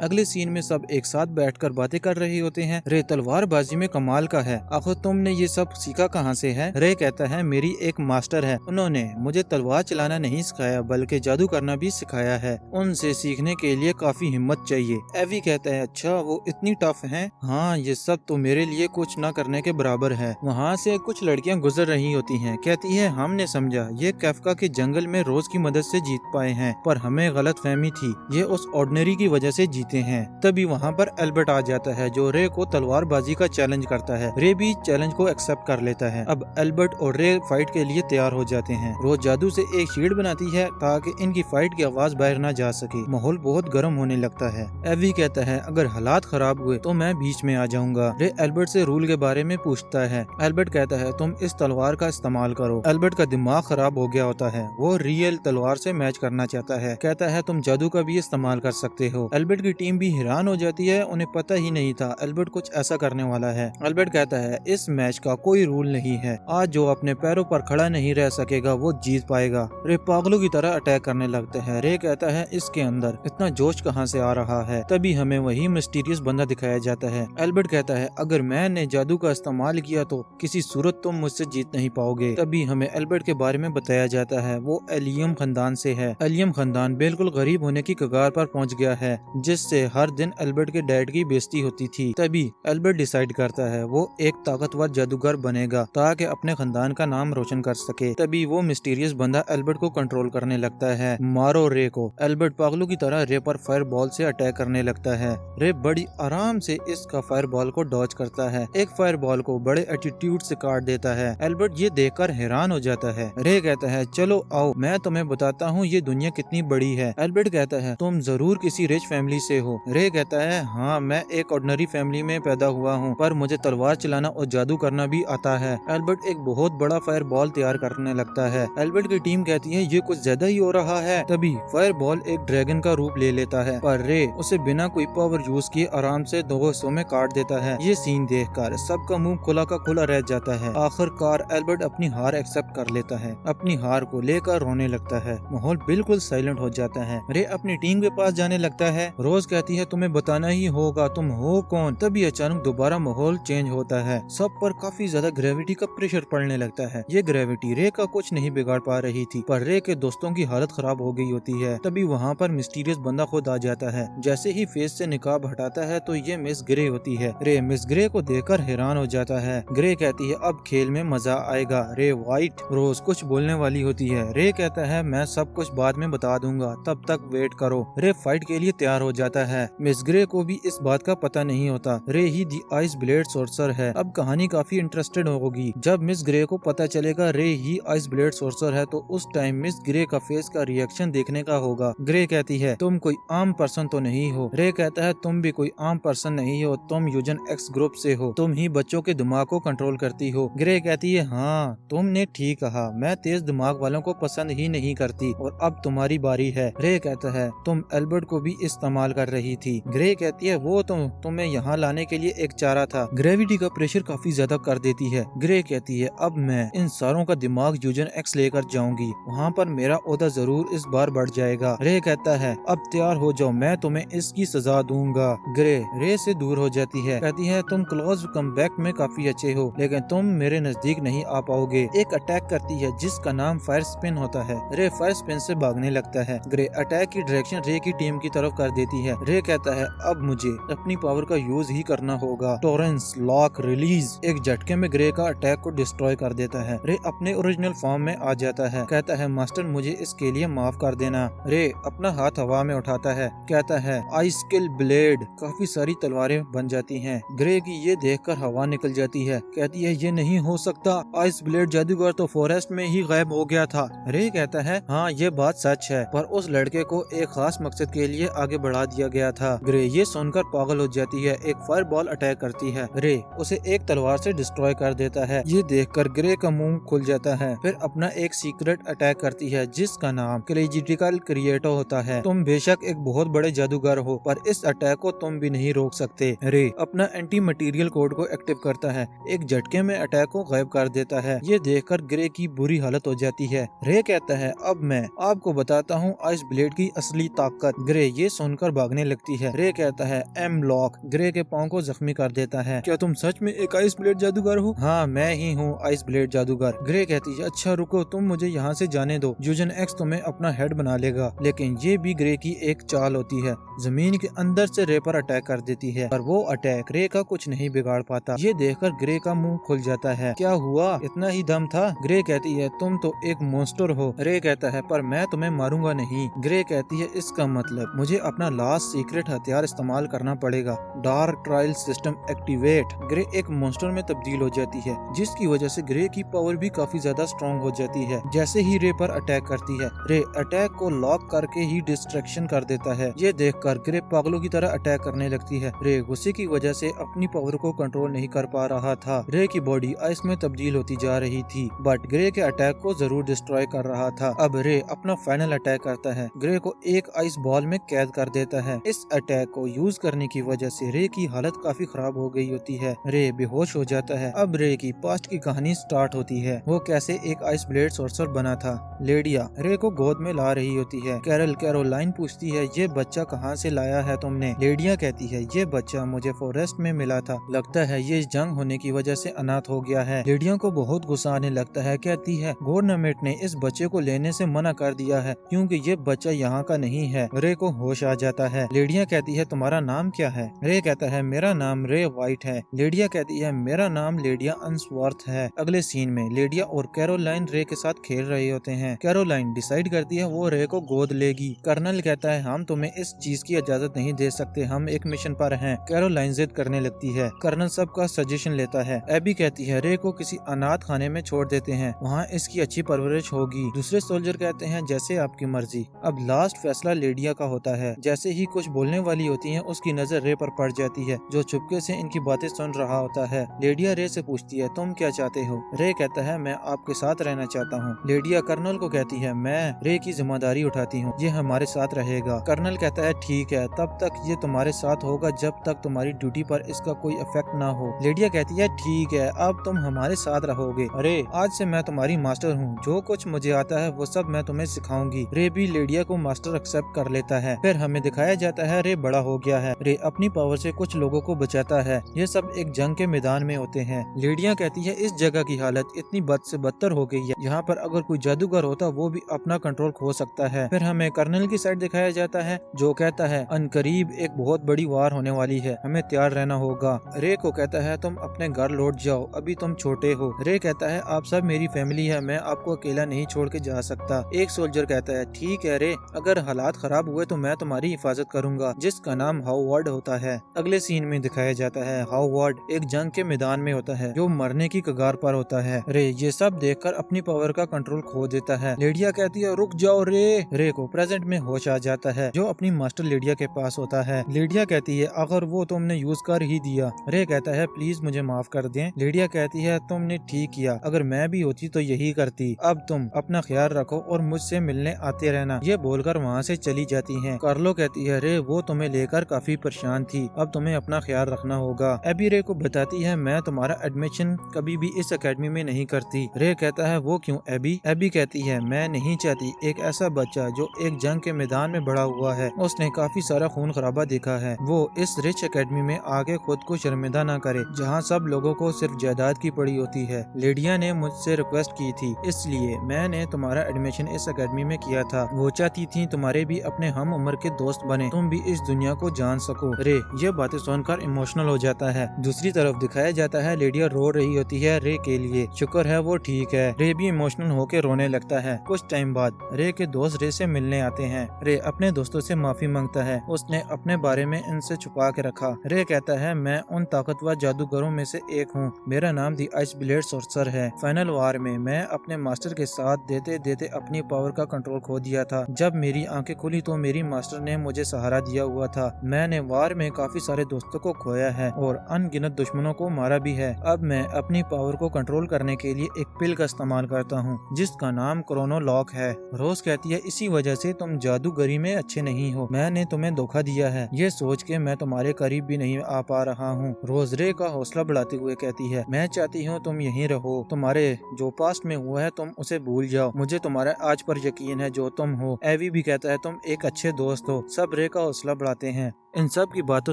Speaker 1: अगले सीन में सब एक साथ बैठकर बातें कर रहे होते हैं। रे तलवारबाजी में कमाल का है, आखिर तुमने ये सब सीखा कहाँ से है। रे कहता है मेरी एक मास्टर है, उन्होंने मुझे तलवार चलाना नहीं सिखाया बल्कि जादू करना भी सिखाया है। उनसे सीखने के लिए काफी हिम्मत चाहिए। एवी कहता है अच्छा वो इतनी टफ हैं? हाँ ये सब तो मेरे लिए कुछ न करने के बराबर है। वहाँ से कुछ लड़कियाँ गुजर रही होती हैं। कहती है हमने समझा ये काफका के जंगल में रोज की मदद से जीत पाए हैं, पर हमें गलत फहमी थी, ये उस ऑर्डिनरी की वजह से जीते हैं। तभी वहाँ पर एल्बर्ट आ जाता है जो रे को तलवारबाजी का चैलेंज करता है। रे भी चैलेंज को एक्सेप्ट कर लेता है। अब एल्बर्ट और रे फाइट के लिए तैयार हो जाते हैं। रोज जादू से एक शील्ड बनाती है ताकि इनकी फाइट की आवाज बाहर न जा सके। माहौल बहुत गर्म होने लगता है। एवी कहता है अगर हालात खराब हुए तो मैं बीच में आ जाऊंगा। रे एल्बर्ट से रूल के बारे में पूछता है। एल्बर्ट कहता है तुम इस तलवार का इस्तेमाल करो। एल्बर्ट का दिमाग खराब हो गया होता है, वो रियल तलवार से मैच करना चाहता है। कहता है तुम जादू का भी इस्तेमाल कर सकते हो। एल्बर्ट की टीम भी हैरान हो जाती है, उन्हें पता ही नहीं था एल्बर्ट कुछ ऐसा करने वाला है। एल्बर्ट कहता है इस मैच का कोई रूल नहीं है, आज जो अपने पैरों पर खड़ा नहीं रह सकेगा वो जीत पाएगा। रे पागलों की तरह अटैक करने लगता है। रे कहता है इसके अंदर इतना जोश कहाँ से आ रहा है। तभी हमें वही मिस्टीरियस बंदा दिखाया जाता है। एल्बर्ट कहता है अगर मैंने जादू का इस्तेमाल किया तो किसी सूरत तुम मुझसे जीत नहीं पाओगे। तभी हमें एल्बर्ट के बारे में बताया जाता है, वो एलियम खानदान से है। एलियम खानदान बिल्कुल गरीब होने की कगार पर पहुंच गया है, जिससे हर दिन एल्बर्ट के डैड की बेइज्जती होती थी। तभी एल्बर्ट डिसाइड करता है वो एक ताकतवर जादूगर बनेगा ताकि अपने खानदान का नाम रोशन कर सके। तभी वो मिस्टीरियस बंदा एल्बर्ट को कंट्रोल करने लगता है। मारो रे को। एल्बर्ट पागलों की तरह रे पर फायर बॉल से अटैक करने लगता है। रे बड़ी आराम से इसका फायर बॉल को डॉज करता है, एक फायर बॉल को बड़े एटीट्यूड से काट देता है। एल्बर्ट ये देखकर हैरान हो जाता है। रे कहता है चलो आओ मैं तुम्हें बताता हूँ ये दुनिया कितनी बड़ी है। एल्बर्ट कहता है तुम जरूर किसी रिच फैमिली से हो। रे कहता है हाँ मैं एक ऑर्डिनरी फैमिली में पैदा हुआ हूँ, पर मुझे तलवार चलाना और जादू करना भी आता है। एल्बर्ट एक बहुत बड़ा फायर बॉल तैयार करने लगता है। एल्बर्ट की टीम कहती है ये कुछ ज्यादा ही हो रहा है। तभी फायर बॉल एक ड्रैगन का रूप ले लेता है, पर रे उसे बिना कोई पावर यूज किए आराम से दो हिस्सों में काट देता है। ये सीन देखकर सबका मुंह खुला का खुला रह जाता है। आखिरकार एल्बर्ट अपनी हार एक्सेप्ट कर लेता है, अपनी हार को लेकर रोने लगता है। माहौल बिल्कुल साइलेंट हो जाता है। रे अपनी टीम के पास जाने लगता है। रोज कहती है तुम्हें बताना ही होगा तुम हो कौन। तभी अचानक दोबारा माहौल चेंज होता है। सब पर काफी ज्यादा ग्रेविटी का प्रेशर पड़ने लगता है। ये ग्रेविटी रे का कुछ नहीं बिगाड़ पा रही थी, पर रे के दोस्तों की हालत खराब हो गई होती है। तभी वहाँ पर मिस्टीरियस बंदा खुद आ जाता है। जैसे ही फेस से निकाब हटाता है तो ये मिस ग्रे होती है। रे मिस ग्रे को देखकर हैरान हो जाता है। ग्रे कहती है अब खेल में मजा आएगा। रे वाइट रोज कुछ बोलने वाली होती है। रे कहता है मैं सब कुछ बाद में बता दूंगा, तब तक वेट करो। रे फाइट के लिए तैयार हो जाता है। मिस ग्रे को भी इस बात का पता नहीं होता रे ही दी आइस ब्लेड सोर्सर है। अब कहानी काफी इंटरेस्टेड होगी। जब मिस ग्रे को पता चलेगा रे ही आइस ब्लेड सोर्सर है तो उस टाइम मिस ग्रे का फेस का रिएक्शन देखने का होगा। ग्रे कहती है तुम कोई आम पर्सन तो नहीं हो। रे कहता है तुम भी कोई आम पर्सन नहीं हो, तुम यूजन एक्स ग्रुप से हो, तुम ही बच्चों के दिमाग को कंट्रोल करती हो। ग्रे कहती है हाँ तुमने ठीक कहा, मैं तेज दिमाग वालों को पसंद ही नहीं करती और अब तुम्हारी बारी है। रे कहता है तुम एल्बर्ट को भी इस्तेमाल कर रही थी। ग्रे कहती है वो तुम्हें यहाँ लाने के लिए एक चारा था। ग्रेविटी का प्रेशर काफी ज्यादा कर देती है। ग्रे कहती है अब मैं इन सारों का दिमाग यूजन एक्स लेकर जाऊंगी, वहाँ पर मेरा ओहदा जरूर इस बार बढ़ जाएगा। रे कहता है अब तैयार हो जाओ, मैं तुम्हें इसकी सजा दूंगा। ग्रे रे से दूर हो जाती है। कहती है तुम क्लोज कमबैक में काफी अच्छे हो, लेकिन तुम मेरे नजदीक नहीं आ पाओगे। एक अटैक करती है जिसका नाम फायर स्पिन होता है। रे फायर स्पिन से भागने लगता है। ग्रे अटैक की डायरेक्शन रे की टीम की तरफ कर देती है। रे कहता है अब मुझे अपनी पावर का यूज ही करना होगा। टॉरेंस लॉक रिलीज एक झटके में ग्रे का अटैक को डिस्ट्रॉय कर देता है। रे अपने ओरिजिनल फॉर्म में आ जाता है, कहता है मास्टर मुझे इसके लिए माफ कर देना। रे अपना हाथ हवा में उठाता है, कहता है आई स्किल ब्लेड, काफी सारी तलवारें बन जाती हैं। ग्रे की ये देखकर हवा निकल जाती है, कहती है ये नहीं हो सकता, आइस ब्लेड जादूगर तो फॉरेस्ट में ही गायब हो गया था। रे कहता है हाँ ये बात सच है, पर उस लड़के को एक खास मकसद के लिए आगे बढ़ा दिया गया था। ग्रे ये सुनकर पागल हो जाती है, एक फायर बॉल अटैक करती है। रे उसे एक तलवार से डिस्ट्रॉय कर देता है। ये देखकर ग्रे का मुंह खुल जाता है। फिर अपना एक सीक्रेट अटैक करती है जिसका नाम क्रेजिटिकल क्रिएटो होता है। तुम बेशक एक बहुत बड़े जादूगर हो, पर इस अटैक को तुम भी नहीं रोक सकते। रे अपना एंटी मटेरियल कोड को एक्टिव करता है, एक झटके में अटैक को गायब कर देता है। ये देखकर ग्रे की बुरी हालत हो जाती है। रे कहता है अब मैं आपको बताता हूँ आइस ब्लेड की असली ताकत। ग्रे ये सुनकर भागने लगती है। रे कहता है एम लॉक ग्रे के पाँव को जख्मी कर देता है। क्या तुम सच में एक आइस ब्लेड जादूगर हो? हाँ मैं ही हूँ आइस ब्लेड जादूगर। ग्रे कहती है अच्छा रुको, तुम मुझे यहाँ से जाने दो, यूजन एक्स तुम्हें अपना हेड बना लेगा। लेकिन ये भी ग्रे की एक चाल होती है, जमीन के अंदर से रे पर अटैक कर देती है, पर वो अटैक रे का कुछ नहीं बिगाड़ पाता। ये देखकर ग्रे का मुंह खुल जाता है, क्या हुआ, इतना ही दम था? ग्रे कहती है तुम तो एक मॉन्स्टर हो। रे कहता है पर मैं तुम्हें मारूंगा नहीं। ग्रे कहती है इसका मतलब मुझे अपना लास्ट सीक्रेट हथियार इस्तेमाल करना पड़ेगा, dark trial system activate. Grey एक मॉन्स्टर में तब्दील हो जाती है, जिसकी वजह से ग्रे की पावर भी काफी ज्यादा स्ट्रॉन्ग हो जाती है। जैसे ही रे पर अटैक करती है, रे अटैक को लॉक करके ही डिस्ट्रैक्शन कर देता है। ये देखकर ग्रे पागलों की तरह अटैक करने लगती है। रे गुस्से की वजह से अपनी पावर को कंट्रोल नहीं कर पा रहा था। रे की बॉडी आइस में तब्दील होती जा रही थी, बट ग्रे के अटैक को जरूर डिस्ट्रॉय कर रहा था। अब रे अपना फाइनल अटैक करता है, ग्रे को एक आइस बॉल में कैद कर देता है। इस अटैक को यूज करने की वजह से रे की हालत काफी खराब हो गई होती है। रे बेहोश हो जाता है। अब रे की पास्ट की कहानी स्टार्ट होती है, वो कैसे एक आइस ब्लेड सोर्सर बना था। लेडिया रे को गोद में ला रही होती है। कैरोलाइन पूछती है ये बच्चा कहाँ से लाया है तुमने? लेडिया कहती है ये बच्चा मुझे फॉरेस्ट में मिला था, लगता है ये जंग होने की वजह से अनाथ हो गया है। लेडिया को बहुत गुस्सा आने लगता है, कहती है गवर्नमेंट ने इस बच्चे को लेने से मना कर दिया है क्योंकि ये बच्चा यहाँ का नहीं है। रे को होश आ जाता है। लेडिया कहती है तुम्हारा नाम क्या है? रे कहता है मेरा नाम रे वाइट है। लेडिया कहती है मेरा नाम लेडिया अंसवर्थ है। अगले सीन में लेडिया और कैरोलाइन रे के साथ खेल रहे होते हैं। कैरोलाइन डिसाइड करती है वो रे को गोद लेगी। कर्नल कहता है हम तुम्हें इस चीज की इजाजत नहीं दे सकते, हम एक मिशन पर हैं। कैरोलाइन जिद करने लगती है। कर्नल सबका सजेशन लेता है। एबी कहती है रे को किसी अनाथ खाने में छोड़ देते हैं, वहाँ इसकी अच्छी परवरिश होगी। दूसरे सोल्जर कहते हैं जैसे आपकी मर्जी। अब लास्ट फैसला लेडिया का होता है। जैसे ही कुछ बोलने वाली होती है, उसकी नजर रे पर पड़ जाती है, जो चुपके से इनकी बातें सुन रहा होता है। लेडिया रे से पूछती है तुम क्या चाहते हो? रे कहता है मैं आपके साथ रहना चाहता हूँ। लेडिया कर्नल को कहती है मैं रे की जिम्मेदारी उठाती हूँ, ये हमारे साथ रहेगा। कर्नल कहता है ठीक है, तब तक ये तुम्हारे साथ होगा जब तक तुम्हारी ड्यूटी पर इसका कोई इफेक्ट ना हो। लेडिया कहती है ठीक है, अब तुम हमारे साथ रहोगे। अरे आज से मैं तुम्हारी मास्टर हूँ, जो कुछ मुझे आता है वो सब मैं तुम्हें सिखाऊंगी। रे भी लेडिया को मास्टर एक्सेप्ट कर लेता है। फिर हमें दिखाया जाता है रे बड़ा हो गया है। रे अपनी पावर से कुछ लोगों को बचाता है। ये सब एक जंग के मैदान में होते हैं। लेडिया कहती है इस जगह की हालत इतनी बद से बदतर हो गई है, यहाँ पर अगर कोई जादूगर होता वो भी अपना कंट्रोल खो सकता है। फिर हमें कर्नल की साइड दिखाया जाता है, जो कहता है अनकरीब एक बहुत बड़ी वार होने वाली है, हमें तैयार रहना होगा। रे को कहता है तुम अपने घर लौट जाओ, अभी तुम छोटे हो। रे कहता है आप सब मेरी फैमिली है, मैं आपको अकेला नहीं छोड़ के जा सकता। एक सोल्जर कहता है ठीक है रे, अगर हालात खराब हुए तो मैं तुम्हारी हिफाजत करूंगा, जिसका नाम हाउवर्ड होता है। अगले सीन में दिखाया जाता है हाउवर्ड एक जंग के मैदान में होता है, जो मरने की कगार पर होता है। रे ये सब देखकर अपनी पावर का कंट्रोल खो देता है। लेडिया कहती है रुक जाओ रे। रे को प्रेजेंट में होश आ जाता है, जो अपनी मास्टर लेडिया के पास होता है। लेडिया कहती है अगर वो तुमने यूज कर ही दिया। रे कहता है प्लीज मुझे माफ कर दें। लेडिया कहती है तुमने ठीक किया, अगर मैं भी होती तो यही करती। अब तुम अपना ख्याल रखो और मुझसे मिलने आते रहना। ये बोलकर वहाँ से चली जाती हैं। कार्लो कहती है रे वो तुम्हें लेकर काफी परेशान थी, अब तुम्हें अपना ख्याल रखना होगा। एबी रे को बताती है मैं तुम्हारा एडमिशन कभी भी इस एकेडमी में नहीं करती। रे कहता है वो क्यों एबी? एबी कहती है मैं नहीं चाहती एक ऐसा बच्चा जो एक जंग के मैदान में बड़ा हुआ है, उसने काफी सारा खून खराबा देखा है, वो इस रिच एकेडमी में आके खुद को शर्मिंदा ना करे, जहाँ सब लोगों को सिर्फ जायदाद की पड़ी होती है। लेडिया ने मुझसे रिक्वेस्ट की थी, इसलिए मैंने तुम्हारा एडमिशन इस एकेडमी में किया था। वो चाहती थी तुम्हारे भी अपने हम उम्र के दोस्त बने, तुम भी इस दुनिया को जान सको। को। रे ये बातें सुनकर इमोशनल हो जाता है। दूसरी तरफ दिखाया जाता है लेडिया रो रही होती है रे के लिए, शुक्र है वो ठीक है। रे भी इमोशनल होकर रोने लगता है। कुछ टाइम बाद रे के दोस्त रे से मिलने आते हैं। रे अपने दोस्तों से माफी मांगता है, उसने अपने बारे में इनसे छुपा के रखा। रे कहता है मैं उन ताकतवर जादूगरों में से एक हूँ, मेरा नाम दी आइस ब्लेड सोर्सर है। फाइनल वार में मैं अपने मास्टर के साथ देते देते अपनी पावर का कंट्रोल खो दिया था। जब मेरी आंखें खुली तो मेरी मास्टर ने मुझे सहारा दिया हुआ था। मैंने वार में काफी सारे दोस्तों को खोया है और अनगिनत दुश्मनों को मारा भी है। अब मैं अपनी पावर को कंट्रोल करने के लिए एक पिल का इस्तेमाल करता हूँ जिसका नाम क्रोनोलॉक है। रोज कहती है इसी वजह से तुम जादूगरी में अच्छे नहीं हो, मैंने तुम्हें धोखा दिया है। ये सोच के मैं तुम्हारे करीब भी नहीं आ पा रहा हूँ। रोज रे का हौसला बढ़ाते हुए कहती है मैं चाहती हूँ तुम यहीं रहो, तुम्हारे जो पास्ट में हुआ है तुम उसे भूल जाओ, मुझे तुम्हारे आज पर यकीन है जो तुम हो। एवी भी कहता है तुम एक अच्छे दोस्त हो। सब रे का हौसला बढ़ाते हैं। इन सब की बातों